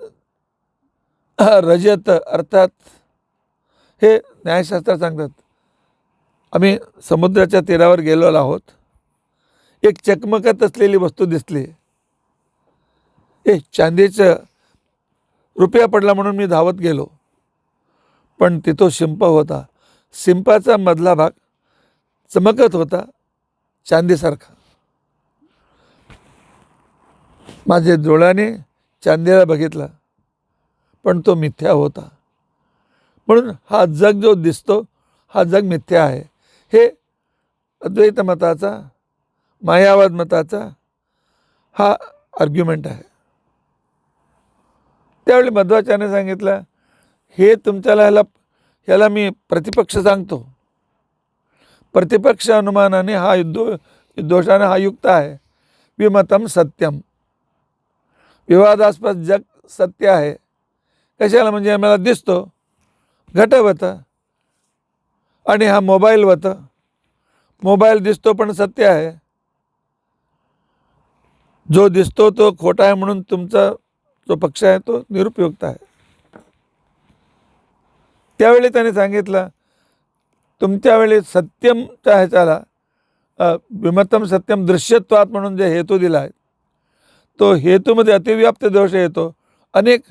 रजत, अर्थात हे न्यायशास्त्र सांगतात. आम्ही समुद्राच्या तीरावर गेलेलो आहोत, एक चकमकत असलेली वस्तू दिसली, चांदीचं रुपया पडला म्हणून मी धावत गेलो, पण तिथं शिंप होता. शिंपाचा मधला भाग चमकत होता चांदीसारखा. माझ्या डोळ्याने चांदीला बघितला, पण तो मिथ्या होता. म्हणून हा जग जो दिसतो हा जग मिथ्या आहे. हे अद्वैत मताचा, मायावाद मताचा हा आर्ग्युमेंट आहे. त्यावेळी मध्वाचार्याने सांगितलं, हे तुमच्याला ह्याला मी प्रतिपक्ष सांगतो. प्रतिपक्ष अनुमानाने हा दोषाने हा युक्त आहे. विमतम सत्यम, विवादास्पद जग सत्य आहे. कशाला? म्हणजे आम्हाला दिसतो घटवत, आणि हा मोबाईल मोबाईल दिसतो पण सत्य आहे. जो दिसतो तो खोटा आहे म्हणून तुमचा जो पक्ष आहे तो निरुपयुक्त आहे. त्यावेळी त्याने सांगितलं, तुमच्या वेळी सत्यमच्या ह्याच्याला विमतम सत्यम दृश्यत्वात म्हणून जे हेतू दिला आहे, तो हेतूमध्ये अतिव्याप्त दोष येतो. अनेक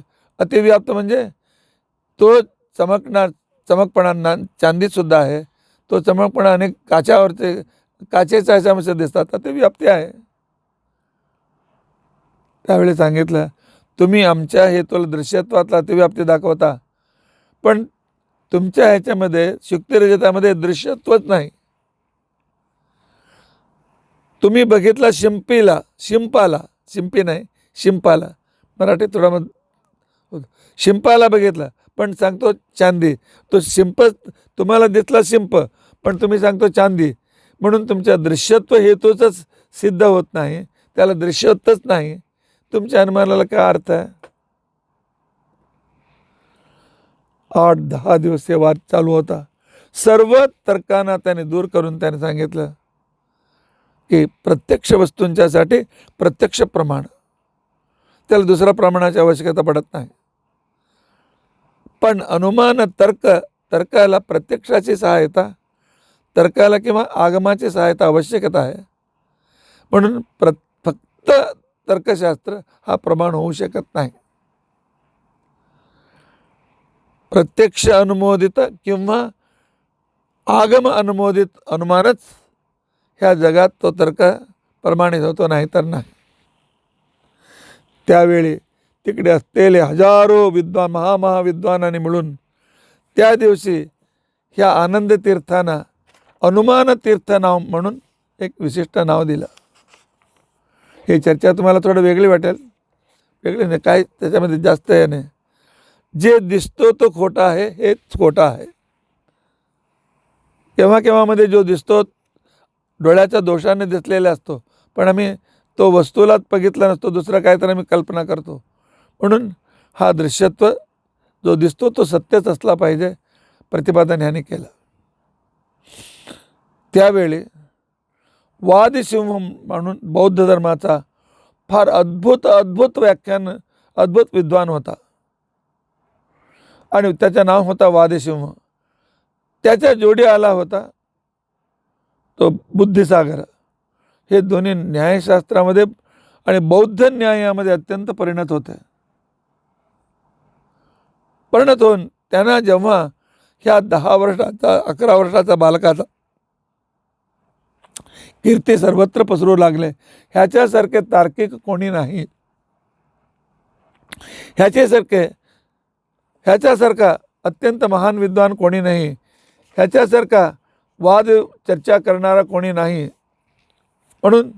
अतिव्याप्त म्हणजे तो चमकपणा चांदीतसुद्धा आहे. तो चमकपणा अनेक काचेच्या ह्याच्यामध्ये दिसतात, अतिव्याप्ती आहे. त्यावेळी सांगितलं, तुम्ही आमच्या हेतूला दृश्यत्वातला अतिव्याप्ती दाखवता, पण तुमच्या ह्याच्यामध्ये शुक्तिरजतामध्ये दृश्यत्वच नाही. तुम्ही बघितला शिंपाला मराठीत थोडा शिंपाला बघितला, पण सांगतो चांदी. तो शिंप तुम्हाला दिसला शिंप, पण तुम्ही सांगतो चांदी. म्हणून तुमच्या दृश्यत्व हेतूच सिद्ध होत नाही, त्याला दृश्यत्वच नाही. तुमच्या अनुमानाला काय अर्थ आहे? 8-10 दिवस हे वाद चालू होता. सर्व तर्कांना त्याने दूर करून त्याने सांगितलं की प्रत्यक्ष वस्तूंच्यासाठी प्रत्यक्ष प्रमाण, त्याला दुसऱ्या प्रमाणाची आवश्यकता पडत नाही. पण अनुमान तर्काला प्रत्यक्षाची सहायता, तर्काला किंवा आगमाची सहायता आवश्यकता आहे. म्हणून फक्त तर्कशास्त्र हा प्रमाण होऊ शकत नाही. प्रत्यक्ष अनुमोदित किंवा आगम अनुमोदित अनुमानच ह्या जगात तो तर्क प्रमाणित होतो, नाही तर नाही. त्यावेळी तिकडे असलेले हजारो विद्वान, महाविद्वानांनी मिळून त्या दिवशी ह्या आनंद तीर्थांना अनुमान तीर्थ नाव म्हणून एक विशिष्ट नाव दिलं. ही चर्चा तुम्हाला थोडं वेगळी वाटेल, वेगळी नाही, काय त्याच्यामध्ये जास्त आहे नाही. जे दिसतो तो खोटा आहे, हेच खोटा आहे. केव्हामध्ये जो दिसतो डोळ्याच्या दोषाने दिसलेला असतो, पण आम्ही तो वस्तूलाच बघितला नसतो, दुसरं काय तर आम्ही कल्पना करतो. म्हणून हा दृश्यत्व जो दिसतो तो सत्यच असला पाहिजे, प्रतिपादन ह्याने केलं. त्यावेळी वादिसिंह म्हणून बौद्ध धर्माचा फार अद्भुत व्याख्यान, अद्भुत विद्वान होता, आणि त्याचं नाव होता वादिसिंह. त्याच्या जोडी आला होता तो बुद्धिसागर. हे दोन्ही न्यायशास्त्रामध्ये आणि बौद्ध न्यायामध्ये अत्यंत परिणत होते. परिणत होऊन त्यांना जेव्हा ह्या 10 वर्षाचा 11 वर्षाचा बालकाचा कीर्ती सर्वत्र पसरू लागले, ह्याच्यासारखे तार्किक कोणी नाही, ह्याच्यासारखा अत्यंत महान विद्वान कोणी नाही, ह्याच्यासारखा वाद चर्चा करणारा कोणी नाही. म्हणून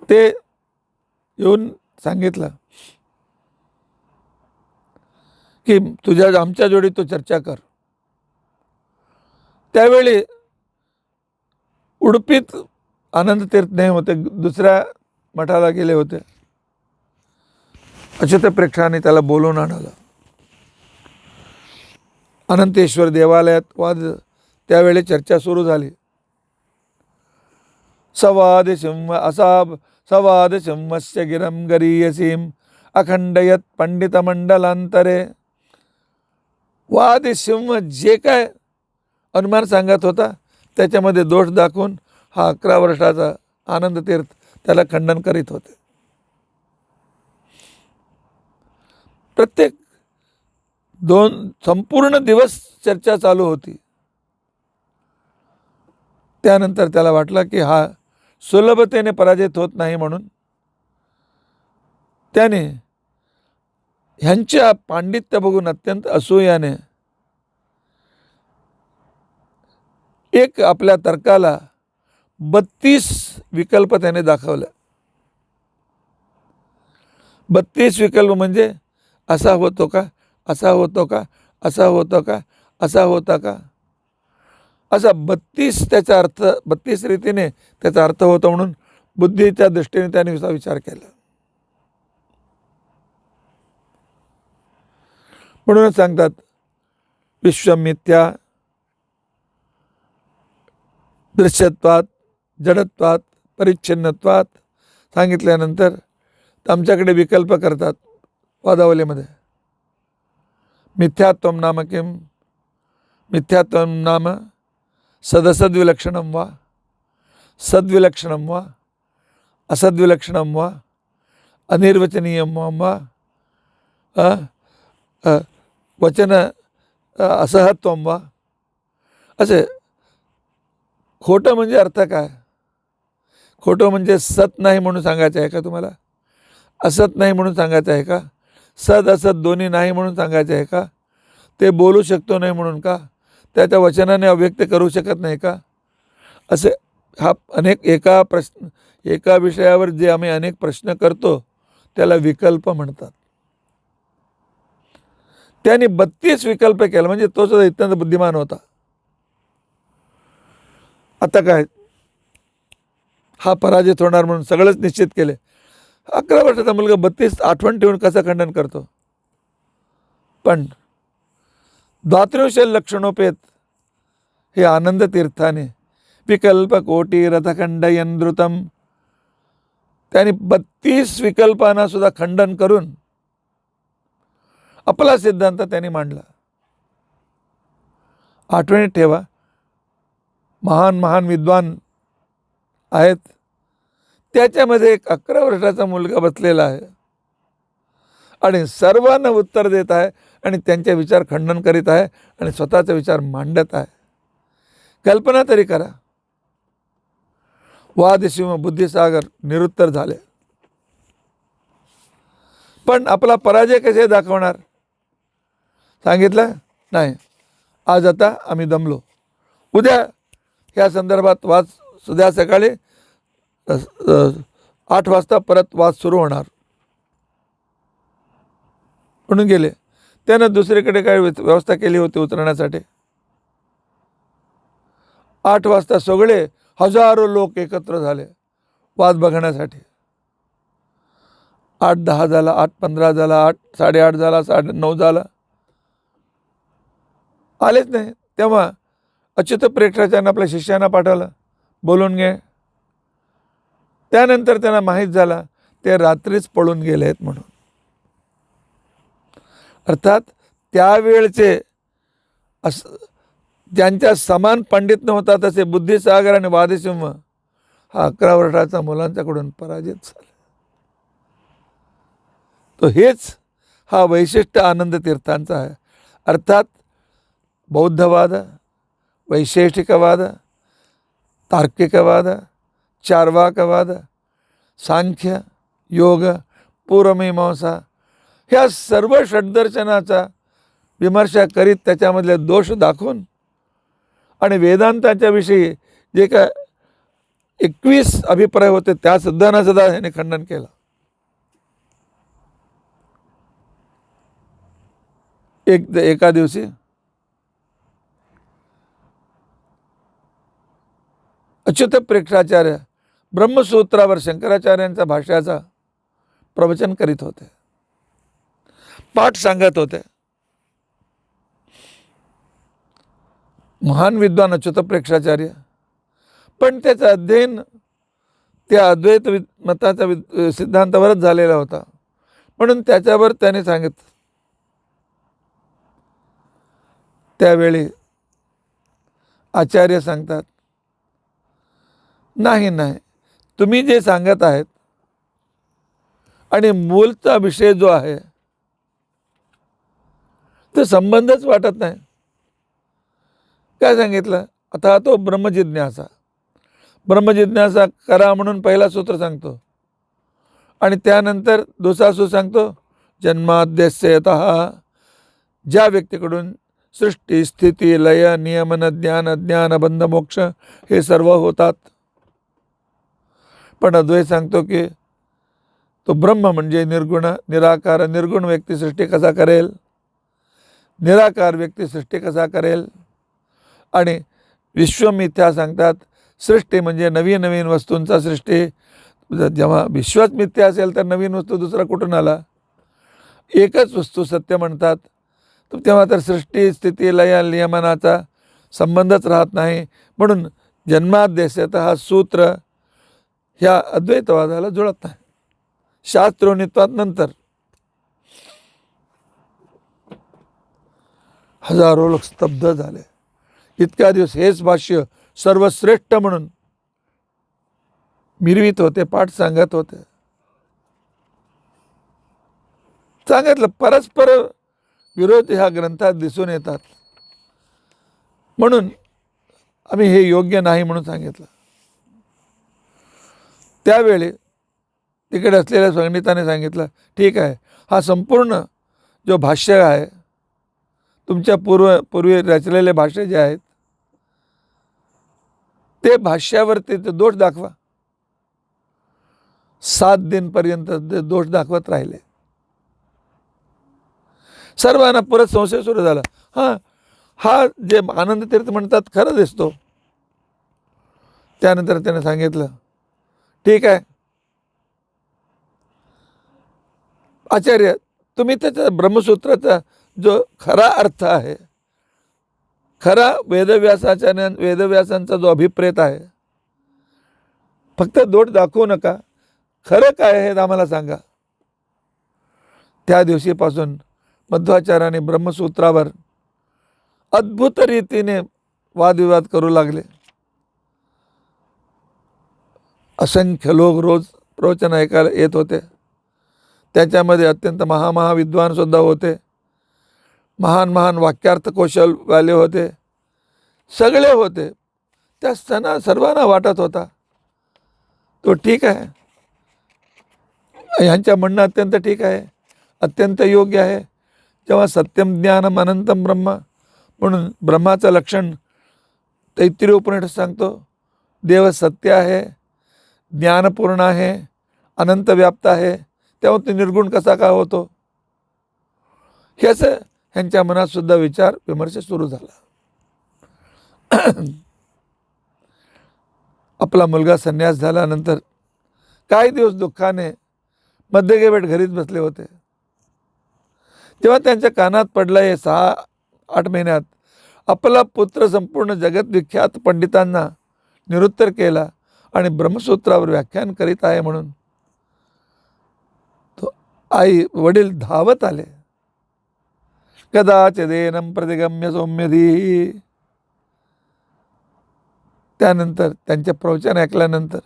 ते येऊन सांगितलं की आमच्या जोडी तो चर्चा कर. त्यावेळी उडुपीत आनंद तीर्थ नाही होते, दुसऱ्या मठाला गेले होते. अच्युत प्रेक्षाने त्याला बोलवून आणलं. अनंतेश्वर देवालयात वाद त्यावेळी चर्चा सुरू झाली. सवाद सिंहस्य गिरम गरीयसीम अखंडयत पंडित मंडलांतरे. वादिसिंह जे काय अनुमान सांगत होता त्याच्यामध्ये दोष दाखवून हा 11 वर्षाचा आनंद तीर्थ त्याला खंडन करीत होते. प्रत्येक संपूर्ण दिवस चर्चा चालू होती. त्यानंतर त्याला वाटलं की हा सुलभतेने पराजित होत नाही, म्हणून त्याने ह्यांच्या पांडित्य बघून अत्यंत असूयाने एक आपल्या तर्काला 32 विकल्प त्याने दाखवले. 32 विकल्प म्हणजे असा होतो का, असा होतो का, असा होतो का, असा होता का, असा 32 त्याचा अर्थ 32 रीतीने त्याचा अर्थ होतो. म्हणून बुद्धीच्या दृष्टीने त्याने असा विचार केला. म्हणूनच सांगतात विश्वमिथ्या दृश्यत्वात जडत्वात परिच्छिन्नत्वात सांगितल्यानंतर आमच्याकडे विकल्प करतात वादावलीमध्ये. मिथ्यात्वम नाम किम, मिथ्यात्वम नाम सदसद्विलक्षणम वा सद्विलक्षणम वा असद्विलक्षणम वा अनिर्वचनीयम वा वचन असहत्वम वा. असे खोटं म्हणजे अर्थ काय? खोटं म्हणजे सत नाही म्हणून सांगायचं आहे का तुम्हाला? असत नाही म्हणून सांगायचं आहे का? सद असत दोन्ही नाही म्हणून सांगायचं आहे का? ते बोलू शकतो नाही म्हणून का? त्याच्या वचनाने अव्यक्त करू शकत नाही का? असे हा अनेक एका विषयावर जे आम्ही अनेक प्रश्न करतो त्याला विकल्प म्हणतात. त्याने 32 विकल्प केला, म्हणजे तो सुद्धा अत्यंत बुद्धिमान होता. आता काय, हा पराजित होणार म्हणून सगळंच निश्चित केले. 11 वर्षाचा मुलगा 32 आठवण ठेवून कसं खंडन करतो? पण द्वात्रिंश लक्षणोपेत हे आनंद तीर्थाने विकल्प कोटी रथखंडयनृतम, त्याने 32 विकल्पांना सुद्धा खंडन करून आपला सिद्धांत त्यांनी मांडला. आठवणीत ठेवा, महान महान विद्वान आहेत, त्याच्यामध्ये एक 11 वर्षाचा मुलगा बसलेला आहे आणि सर्वांना उत्तर देत आहे आणि त्यांचे विचार खंडन करीत आहे आणि स्वतःचे विचार मांडत आहे. कल्पना तरी करा. वादशिव बुद्धिसागर निरुत्तर झाले. पण आपला पराजय कसे दाखवणार? सांगितलं नाही, आज आता आम्ही दमलो, उद्या ह्या संदर्भात वाद, उद्या सकाळी 8 वाजता परत वाद सुरू होणार म्हणून गेले. त्यानं दुसरीकडे काय व्यवस्था केली होती उतरण्यासाठी. 8 वाजता सगळे हजारो लोक एकत्र झाले वाद बघण्यासाठी. 8:10 झाला, 8:15 झाला, 8:30 झाला, 9:30 झाला, आलेच नाही. तेव्हा अच्युत प्रेक्षकांना आपल्या शिष्यांना पाठवलं, बोलून घे. त्यानंतर त्यांना माहीत झाला ते रात्रीच पळून गेले आहेत म्हणून. अर्थात त्यावेळचे ज्यांच्या समान पंडित नव्हता तसे बुद्धिसागर आणि वादसिंह हा 11 वर्षाचा मुलांच्याकडून पराजित झाला. तो हेच हा वैशिष्ट्य आनंद तीर्थांचा आहे. अर्थात बौद्धवाद, वैशेषिकवाद, तार्किकवाद, चार्वाकवाद, सांख्य, योग, पूर्वमीमांसा ह्या सर्व षड्दर्शनाचा विमर्श करीत त्याच्यामधले दोष दाखवून आणि वेदांताच्या विषयी जे काय 21 अभिप्राय होते त्या सुद्धा सुद्धा ह्याने खंडन केलं. एका दिवशी अच्युत प्रेक्षाचार्य ब्रह्मसूत्रावर शंकराचार्यांच्या भाष्याचा प्रवचन करीत होते, पाठ सांगत होते. महान विद्वान अच्युत प्रेक्षाचार्य, पण त्याचं अध्ययन त्या अद्वैत मताचा सिद्धांतावरच झालेला होता म्हणून त्याच्यावर त्याने सांगितलं. त्यावेळी आचार्य सांगतात, नाही नाही, तुम्ही जे सांगत आहेत आणि मूलचा विषय जो आहे तर संबंधच वाटत नाही. काय सांगितलं? आता तो ब्रह्मजिज्ञासा, ब्रह्मजिज्ञासा करा म्हणून पहिला सूत्र सांगतो आणि त्यानंतर दुसरा सांगतो जन्माद्यस्यतः, ज्या व्यक्तीकडून सृष्टी स्थिती लय नियमन ज्ञान अज्ञान बंध मोक्ष हे सर्व होतात. पण अद्वैत सांगतो की तो ब्रह्म म्हणजे निर्गुण निराकार, निर्गुण व्यक्ती सृष्टी कसा करेल, निराकार व्यक्ती सृष्टी कसा करेल. आणि विश्वमिथ्या सांगतात, सृष्टी म्हणजे नवीन नवीन वस्तूंचा सृष्टी. जेव्हा विश्वच मिथ्या असेल तर नवीन वस्तू दुसरा कुठून आला? एकच वस्तू सत्य म्हणतात, तेव्हा तर सृष्टी स्थिती लय नियमनाचा संबंधच राहत नाही. म्हणून जन्माद्यस्यतः हा सूत्र ह्या अद्वैतवादाला जुळत नाही. शास्त्रोनित्वात नंतर हजारो लोक स्तब्ध झाले. इतक्या दिवस हेच भाष्य सर्वश्रेष्ठ म्हणून मिरवीत होते, पाठ सांगत होते. सांगितलं परस्पर विरोध ह्या ग्रंथात दिसून येतात, म्हणून आम्ही हे योग्य नाही म्हणून सांगितलं. त्यावेळी तिकडे असलेल्या पंडिताने सांगितलं, ठीक आहे, हा संपूर्ण जो भाष्य आहे, तुमच्या पूर्वी रचलेले भाष्य जे आहेत ते भाष्यावरती ते दोष दाखवा. 7 दिनपर्यंत ते दोष दाखवत राहिले. सर्वांना परत संशय सुरू झाला. हा जे आनंद तीर्थ म्हणतात खरं दिसतो. त्यानंतर त्याने सांगितलं, ठीक आहे आचार्य, तुम्ही त्याचा ब्रह्मसूत्राचा जो खरा अर्थ आहे, खरा वेदव्यासांचा जो अभिप्रेत आहे, फक्त दोष दाखवू नका, खरं काय हे आम्हाला सांगा. त्या दिवशीपासून मध्वाचार्याने ब्रह्मसूत्रावर अद्भुत रीतीने वादविवाद करू लागले. असंख्य लोक रोज प्रवचन ऐकायला येत होते. त्याच्यामध्ये अत्यंत महाविद्वान सुद्धा होते, महान वाक्यार्थ कौशलवाले होते, सगळे होते. त्या सर्वांना वाटत होता तो ठीक आहे, ह्यांच्या म्हणणं अत्यंत ठीक आहे, अत्यंत योग्य आहे. जेव्हा सत्यम ज्ञानम अनंतम ब्रह्म म्हणून ब्रह्माचं लक्षण तैत्तिरीय उपनिषद सांगतो, देव सत्य आहे, ज्ञानपूर्ण आहे, अनंत व्याप्त आहे, तेव्हा तो निर्गुण कसा काय होतो? ह्याचं ह्यांच्या मनात सुद्धा विचार विमर्श सुरू झाला. आपला मुलगा संन्यास झाल्यानंतर काही दिवस दुःखाने मध्यगेवेट घरीच बसले होते. तेव्हा त्यांच्या कानात पडलं, हे 6-8 महिन्यात आपला पुत्र संपूर्ण जगत विख्यात पंडितांना निरुत्तर केला आणि ब्रह्मसूत्रावर व्याख्यान करीत आहे म्हणून तो आई वडील धावत आले. कदाचिदेनं प्रतिगम्य सौम्यधी. त्यानंतर त्यांचे प्रवचन ऐकल्यानंतर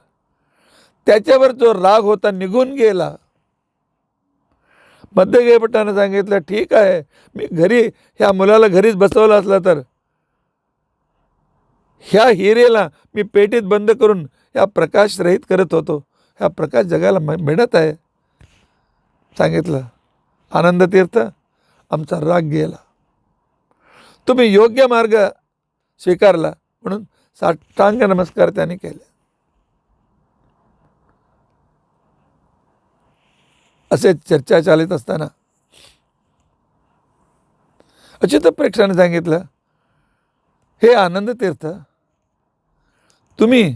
त्याच्यावर जो राग होता निघून गेला. मध्यगेपटानं सांगितलं, ठीक आहे, मी घरी ह्या मुलाला घरीच बसवलं असलं तर ह्या हिरेला मी पेटीत बंद करून ह्या प्रकाश रहित करत होतो, ह्या प्रकाश जगाला मिळत आहे. सांगितलं, आनंद तीर्थ, आमचा राग गेला, तुम्ही योग्य मार्ग स्वीकारला म्हणून साष्टांग नमस्कार त्यांनी केले. असे चर्चा चालित असताना अच्युत प्रेक्षाने सांगितलं, हे आनंद तीर्थ, तुम्ही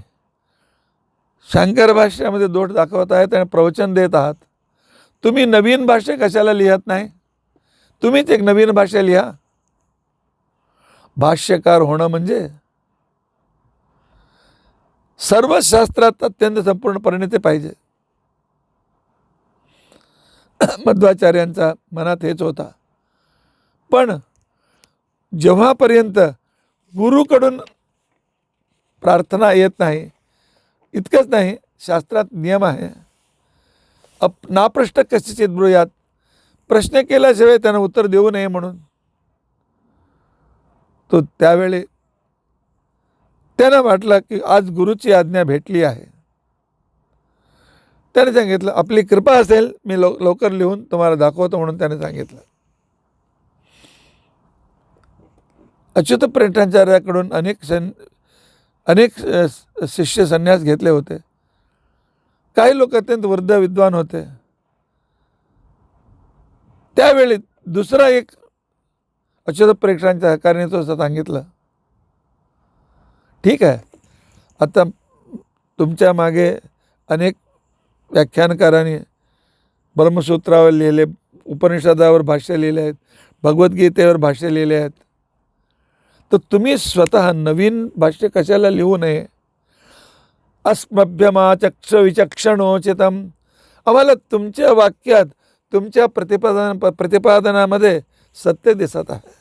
शंकर भाष्यामध्ये दोष दाखवत आहेत आणि प्रवचन देत आहात, तुम्ही नवीन भाष्य कशाला लिहत नाही? तुम्हीच एक नवीन भाष्य लिहा. भाष्यकार होणं म्हणजे सर्व शास्त्रात अत्यंत संपूर्ण परिणिती पाहिजे. मध्वाचार्यांचा मनात हेच होता. पण जेव्हापर्यंत गुरुकडून प्रार्थना येत नाही, इतकंच नाही, शास्त्रात नियम आहे, नाप्रश्न कश्चित ब्रूयात, प्रश्न केल्याशिवाय त्यानं उत्तर देऊ नये म्हणून. तो त्यावेळी त्यांना वाटलं की आज गुरुची आज्ञा भेटली आहे. त्याने सांगितलं आपली कृपा असेल मी लवकर लिहून तुम्हाला दाखवतो म्हणून त्याने सांगितलं. अच्युत प्रेटाचार्याकडून अनेक शिष्य संन्यास घेतले होते. काही लोक अत्यंत वृद्ध विद्वान होते. त्यावेळी दुसरा एक अच्युत प्रेक्षांच्या सहकार्याने तो सांगितलं, ठीक आहे, आता तुमच्या मागे अनेक व्याख्यानकारांनी ब्रह्मसूत्रावर लिहिले, उपनिषदावर भाष्य लिहिले आहेत, भगवद्गीतेवर भाष्य लिहिले आहेत, तर तुम्ही स्वतः नवीन भाष्य कशाला लिहू नये. अस्मभ्यमाचक्ष विचक्षणोचितम, आम्हाला तुमच्या वाक्यात तुमच्या प्रतिपादनामध्ये सत्य दिसत आहे,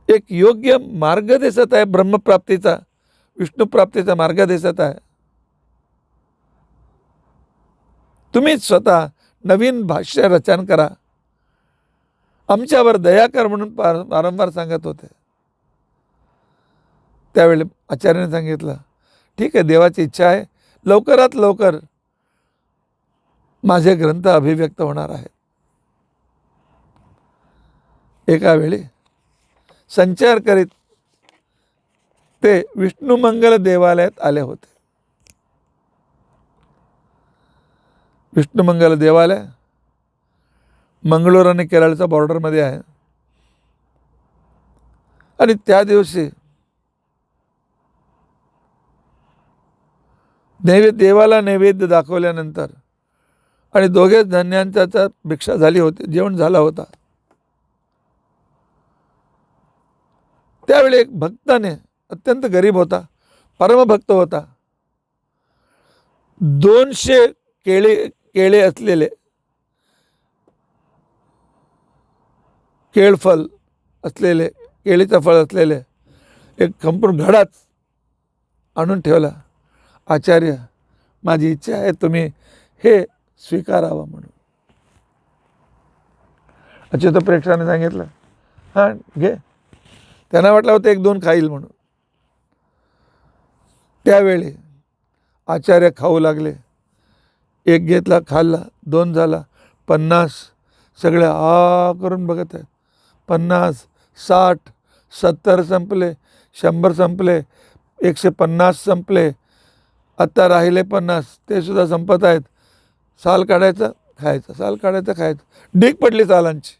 एक योग्य मार्ग दिसत आहे, ब्रह्मप्राप्तीचा विष्णुप्राप्तीचा मार्ग दिसत आहे. तुम्ही स्वतः नवीन भाष्य रचना करा, आमच्यावर दया कर म्हणून वारंवार सांगत होते. त्यावेळी आचार्याने सांगितलं, ठीक आहे, देवाची इच्छा आहे, लवकरात लवकर माझे ग्रंथ अभिव्यक्त होणार आहेत. एका वेळी संचार करीत ते विष्णुमंगल देवालयात आले होते. विष्णुमंगल देवालय मंगळूर आणि केरळच्या बॉर्डरमध्ये आहे. आणि त्या दिवशी देवाला नैवेद्य दाखवल्यानंतर आणि दोघेच धान्यांचा भिक्षा झाली होती, जेवण झाला होता. त्यावेळी एक भक्ताने, अत्यंत गरीब होता, परमभक्त होता, 200 केळे असलेले, केळफल असलेले, केळीचं फळ असलेले एक संपूर्ण घडाच आणून ठेवला. आचार्य, माझी इच्छा आहे तुम्ही हे स्वीकारावं म्हणून. अच्युत प्रेक्षाने सांगितलं, हां घे. त्यांना वाटलं होतं 1-2 खाईल म्हणून. त्यावेळी आचार्य खाऊ लागले. 1 घेतला, खाल्ला, 2 झाला, 50, सगळे आ करून बघत आहेत. 50, 60, 70 संपले, 100 संपले, 150 संपले, आता राहिले 50, ते सुद्धा संपत आहेत. साल काढायचं खायचं, साल काढायचं खायचं, ढीक पडली सालांची.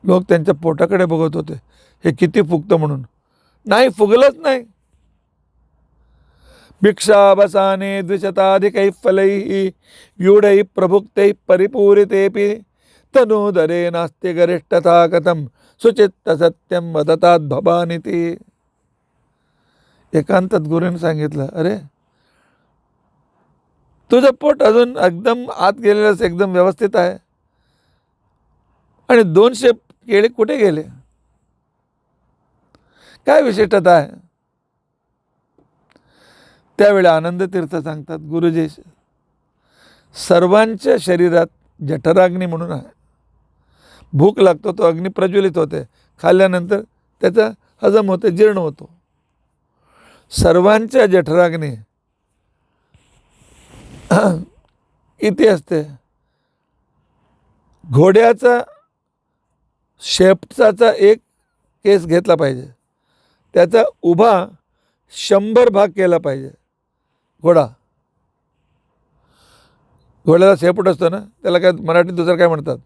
लोक त्यांच्या पोटाकडे बघत होते, हे किती फुगतं म्हणून. नाही, फुगलंच नाही. भिक्षावसाने द्विशताधिकै फलैः व्यूढैः प्रभुक्तैः परिपूरितेऽपि तनूदरे नास्ति गरिष्ठता कथं सुचित्त सत्यं वदतात भवानीति. एकांतात गुरुने सांगितलं, अरे तुझं पोट अजून एकदम आत गेलेलंच, एकदम व्यवस्थित आहे, आणि 200 केळे कुठे गेले? काय विशिष्टता आहे? त्यावेळी आनंद तीर्थ सांगतात, गुरुजी, सर्वांच्या शरीरात जठराग्नी म्हणून आहे. भूक लागतो, तो अग्नी प्रज्वलित होते, खाल्ल्यानंतर त्याचा हजम होते, जीर्ण होतो. सर्वांच्या जठराग्नी किती असते? घोड्याचा शेपटाचा एक केस घेतला पाहिजे, त्याचा उभा 100 भाग केला पाहिजे. घोड्याला शेपूट असतो ना, त्याला काय मराठीत दुसरं काय म्हणतात?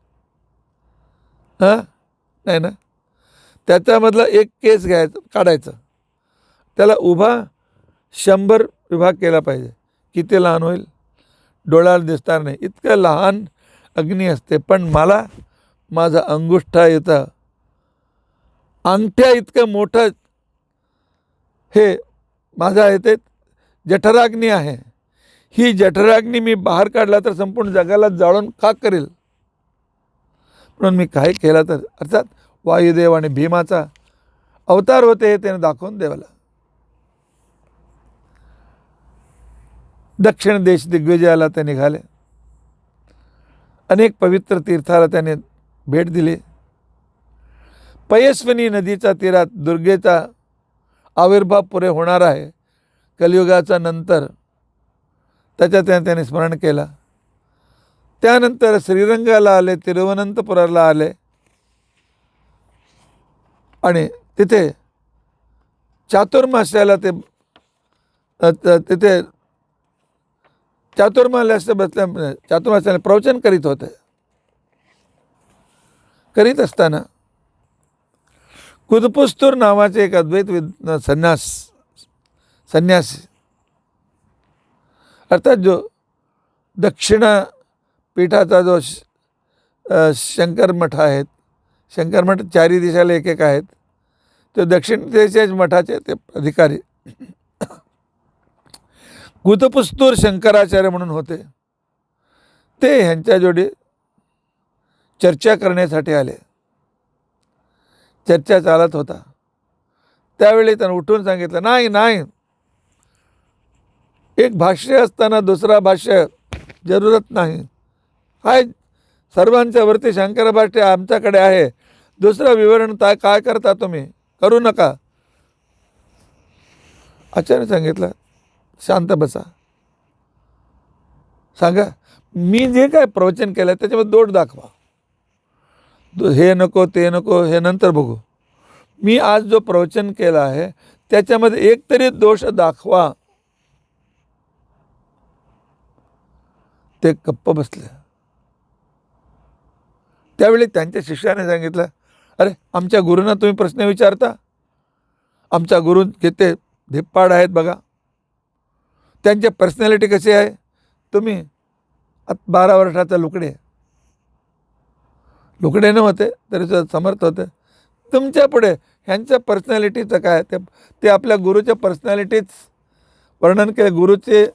हां, नाही ना, त्याच्यामधला एक केस घ्यायचं, काढायचं, त्याला उभा 100 विभाग केला पाहिजे. किती लहान होईल? डोळ्याला दिसणार नाही, इतकं लहान अग्नी असते. पण मला माझा अंगुष्ठा येतं, अंगठ्या इतकं मोठं हे माझा येते जठराग्नी आहे. ही जठराग्नी मी बाहेर काढला तर संपूर्ण जगाला जाळून खाक करेल. म्हणून मी काय केला तर, अर्थात वायुदेव आणि भीमाचा अवतार होते, त्याने दाखवून देवाला. दक्षिण देश दिग्विजयाला ते निघाले. अनेक पवित्र तीर्थाला त्याने भेट दिली. पयस्विनी नदीच्या तीरात दुर्गेचा आविर्भाव पुरे होणार आहे कलियुगाचा नंतर, त्याच्या त्याने स्मरण केला. त्यानंतर श्रीरंगाला आले, तिरुवनंतपुराला आले आणि तिथे चातुर्मास्याला तिथे चातुर्मास्याने प्रवचन करीत होते. करीत असताना कुदपुस्तूर नावाचे एक अद्वैत संन्यासी अर्थात जो दक्षिणा पीठाचा जो शंकर मठ आहेत, शंकर मठ चारी दिशाला एक एक आहेत, ते दक्षिण दिशेच्या मठाचे ते अधिकारी कुदपुस्तूर शंकराचार्य म्हणून होते. ते ह्यांच्या जोडी चर्चा करण्यासाठी आले. चर्चा चालत होता त्यावेळी त्यानं उठून सांगितलं, नाही नाही, एक भाष्य असताना दुसरा भाष्य जरूरत नाही. काय सर्वांच्या वरती शंकर भाष्य आमच्याकडे आहे, दुसरं विवरण काय करता तुम्ही, करू नका. आचार्य सांगितलं, शांत बसा, सांगा मी जे काय प्रवचन केलं त्याच्यामध्ये दोष दाखवा. हे नको ते नको, हे नंतर बघू. मी आज जो प्रवचन केला आहे त्याच्यामध्ये एक तरी दोष दाखवा. ते गप्प बसले. त्यावेळी त्यांच्या शिष्याने सांगितलं, अरे आमच्या गुरूंना तुम्ही प्रश्न विचारता? आमच्या गुरु किती धिप्पाड आहेत बघा, त्यांची पर्सनॅलिटी कशी आहे. तुम्ही 12 वर्षाचा लुकडे नव्हते तरी समर्थ होते. तुमच्या पुढे ह्यांच्या पर्सनॅलिटीचं काय, ते आपल्या गुरुच्या पर्सनॅलिटीच वर्णन केले, गुरुचे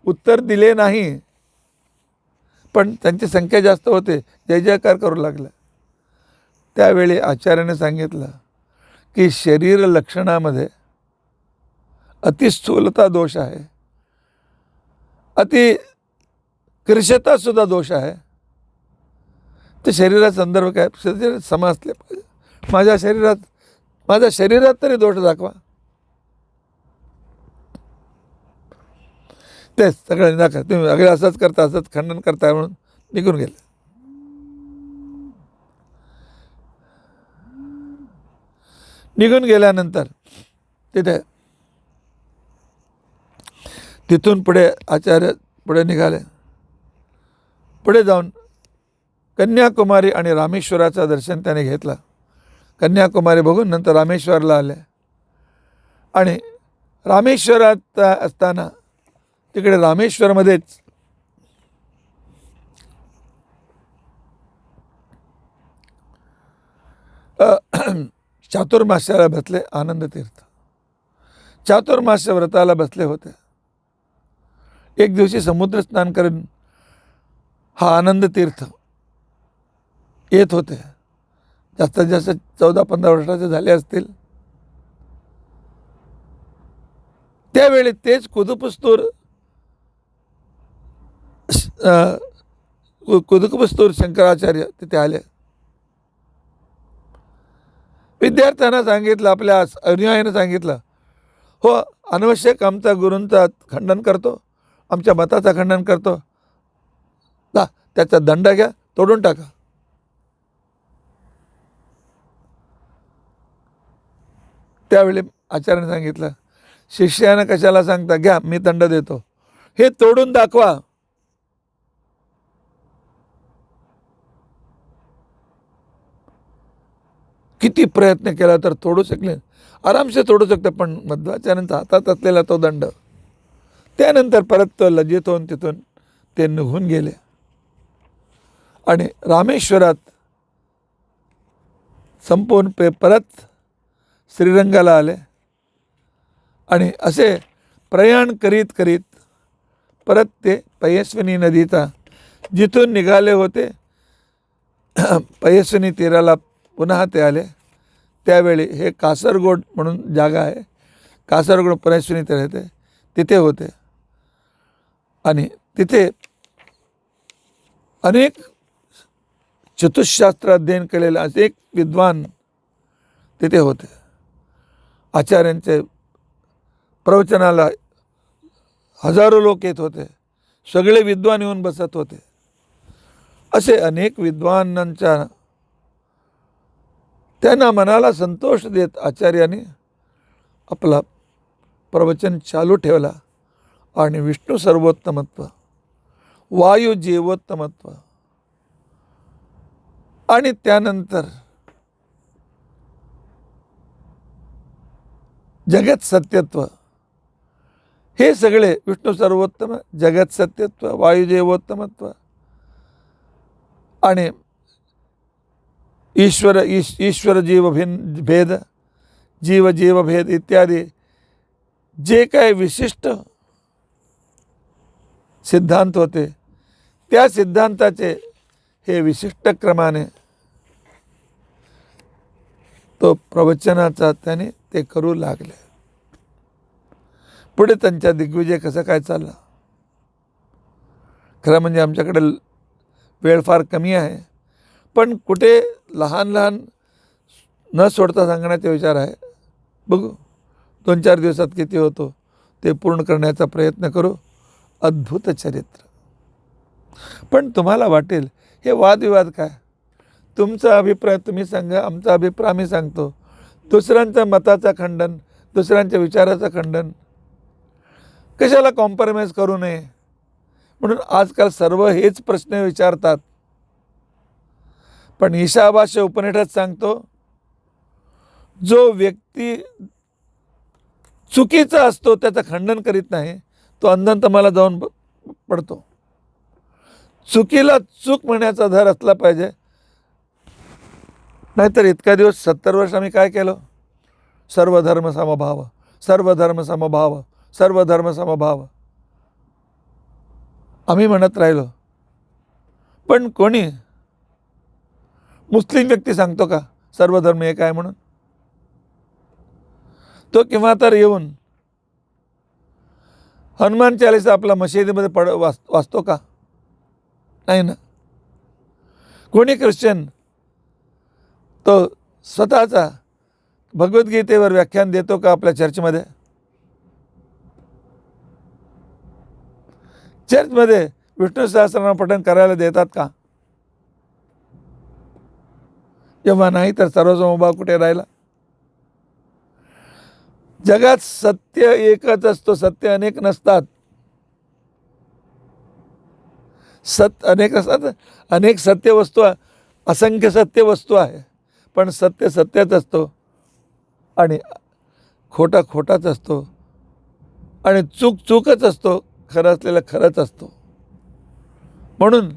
उत्तर दिले नाही, पण त्यांची संख्या जास्त होते, जय जयकार करू लागला. त्यावेळी आचार्याने सांगितलं की शरीर लक्षणामध्ये अतिस्थूलता दोष आहे, अति कृशतासुद्धा दोष आहे. ते शरीराचा संदर्भ काय, शरीर सम असले पाहिजे. माझ्या शरीरात तरी दोष दाखवा. तेच सगळं दाखवा, तुम्ही अगदी असंच करता, असंच खंडन करताय म्हणून निघून गेले. निघून गेल्यानंतर तिथून पुढे आचार्य पुढे निघाले. पुढे जाऊन कन्याकुमारी आणि रामेश्वराचं दर्शन त्याने घेतलं. कन्याकुमारी बघून नंतर रामेश्वरला आले आणि रामेश्वरात असताना तिकडे रामेश्वरमध्येच चातुर्मास्याला बसले. आनंद तीर्थ चातुर्मास्य व्रताला बसले होते. एक दिवशी समुद्र स्नान करून हा आनंद तीर्थ येत होते. जास्तीत जास्त 14-15 वर्षाचे झाले असतील. त्यावेळी तेच कुदपुस्तूर शंकराचार्य तिथे आले. विद्यार्थ्यांना सांगितलं, आपल्या अनुयायीने सांगितलं, हो अनवश्यक आमचा गुरूंचा खंडन करतो, आमच्या मताचा खंडन करतो, त्याचा दंड घ्या, तोडून टाका. त्यावेळी आचार्याने सांगितलं, शिष्यानं कशाला सांगता, घ्या मी दंड देतो, हे तोडून दाखवा. किती प्रयत्न केला तर तोडू शकले, आरामसे तोडू शकते, पण मध्वाचार्यांचा हातात असलेला तो दंड. त्यानंतर परत तो लज्जित होऊन तिथून ते निघून गेले आणि रामेश्वरात संपून परत श्रीरंगाला आले आणि असे प्रयाण करीत करीत परत ते पयस्विनी नदीचा जिथून निघाले होते पयस्विनी तीराला पुन्हा ते आले. त्यावेळी हे कासरगोड म्हणून जागा आहे, कासरगोड पयस्विनी तीर येते, तिथे होते आणि तिथे अनेक चतुशास्त्र अध्ययन केलेले असे एक विद्वान तिथे होते. आचार्यांचे प्रवचनाला हजारो लोक येत होते. सगळे विद्वान येऊन बसत होते. असे अनेक विद्वानांच्या त्यांना मनाला संतोष देत आचार्यांनी आपला प्रवचन चालू ठेवला आणि विष्णू सर्वोत्तमत्व, वायू जीवोत्तमत्व आणि त्यानंतर जगत सत्यत्व, हे सगळे विष्णू सर्वोत्तम, जगत सत्यत्व, वायू जीवोत्तमत्व आणि ईश्वर जीव भेद, जीव जीव भेद इत्यादी जे काही विशिष्ट सिद्धांत होते त्या सिद्धांताचे हे विशिष्ट क्रमाने तो प्रवचनाचा त्याने ते करू लागले. पुढे त्यांचा दिग्विजय कसा काय चालला. खरं म्हणजे आमच्याकडे वेळ फार कमी आहे, पण कुठे लहान लहान न सोडता सांगण्याचा विचार आहे. बघू 2-4 दिवसात किती होतो ते पूर्ण करण्याचा प्रयत्न करू. अद्भुत चरित्र. पण तुम्हाला वाटेल हे वादविवाद काय, तुमचा अभिप्राय तुम्ही सांगा, आमचा अभिप्राय आम्ही सांगतो. दुसऱ्यांच्या मताचा खंडन, दुसऱ्यांच्या विचाराचं खंडन, कशाला कॉम्प्रोमाइज करू नये. म्हणून आजकाल सर्व हेच प्रश्न विचारतात. पण ईशावास्य उपनिषद सांगतो, जो व्यक्ती चुकीचा असतो त्याचं खंडन करीत नाही तो अंधतमाला जाऊन पडतो. चुकीला चूक म्हणण्याचा धर असला पाहिजे. नाहीतर इतका दिवस 70 वर्ष आम्ही काय केलं, सर्वधर्म समभाव, सर्वधर्म समभाव, सर्वधर्म समभाव आम्ही म्हणत राहिलो. पण कोणी मुस्लिम व्यक्ती सांगतो का सर्वधर्म एक आहे म्हणून? तो केव्हा तर येऊन हनुमान चालीसा आपला मशिदीमध्ये वाचतो का? नाही ना. कोणी ख्रिश्चन तो स्वतःचा भगवद्गीतेवर व्याख्यान देतो का आपल्या चर्चमध्ये? चर्चमध्ये विष्णू सहस्रनाम पठण करायला देतात का? जेव्हा नाही तर सर्वसमभाव कुठे राहिला? जगात सत्य एकच असतो, सत्य अनेक नसतात. अनेक असतात, अनेक सत्य वस्तू, असंख्य सत्य वस्तू आहे, पण सत्य सत्यच असतो आणि खोटा खोटाच असतो आणि चूक चूकच असतो, खरं असलेलं खरंच असतो. म्हणून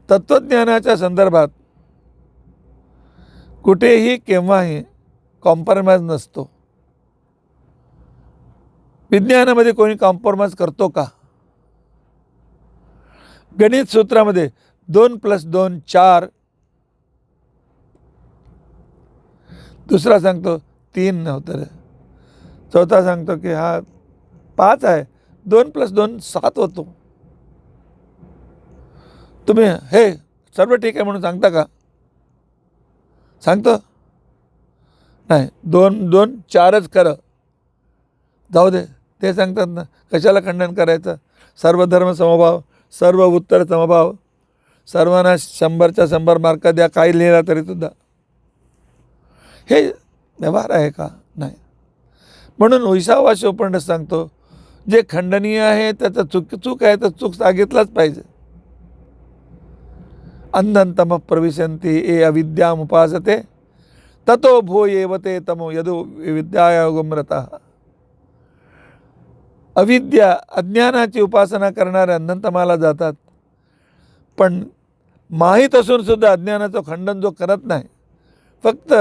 तत्त्वज्ञानाच्या संदर्भात कुठेही केव्हाही कॉम्प्रोमाइज नसतो. विज्ञानामध्ये कोणी कॉम्प्रोमाइज करतो का? गणित सूत्रामध्ये 2+2 4, दुसरा सांगतो 3 नव्हतं रे, चौथा सांगतो की हा 5 आहे, 2+2 7 होतो. तुम्ही हे सर्व ठीक आहे म्हणून सांगता का? सांगतो नाही. 2+2 4च खरं, जाऊ दे ते सांगतात ना. कशाला खंडन करायचं? सर्वधर्म समभाव, सर्व उत्तर समभाव, सर्वांना 100च्या 100 मार्क द्या, काही लिहिला तरी सुद्धा. हे व्यवहार आहे का? नाही. म्हणून ईशावास्य उपनिषद सांगतो, जे खंडनीय आहे त्याचं चूक आहे तर चूक सांगितलाच पाहिजे. अंधंतम प्रविशन्ति ये अविद्यामुपासते ततो भूयेव ते तमो यदो विद्यायोगमरतः. अविद्या अज्ञानाची उपासना करणारे अंधंतमाला जातात, पण माहीत असून सुद्धा अज्ञानाचं खंडन जो करत नाही, फक्त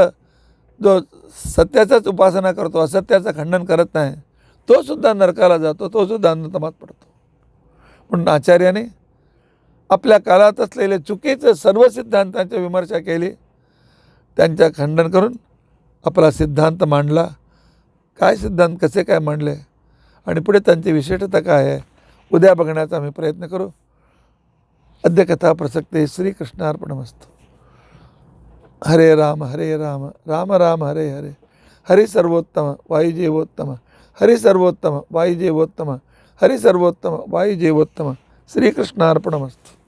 जो सत्याचाच उपासना करतो, असत्याचं खंडन करत नाही, तो सुद्धा नरकाला जातो, तो सुद्धा अंधतमात पडतो. म्हणून आचार्याने आपल्या काळात असलेले चुकीचं सर्व सिद्धांतांची विमर्शा केली, त्यांच्या खंडन करून आपला सिद्धांत मांडला. काय सिद्धांत कसे काय मांडले आणि पुढे त्यांची विशिष्टता काय आहे उद्या बघण्याचा आम्ही प्रयत्न करू. अद्य कथा प्रसक्ते. श्रीकृष्णार्पणमस्तु. हरे राम राम राम हरे हरे, हरि सर्वोत्तम वायुदेवोत्तम, हरि सर्वोत्तम वायुदेवोत्तम, हरि सर्वोत्तम वायुदेवोत्तम. श्रीकृष्णार्पणमस्तु.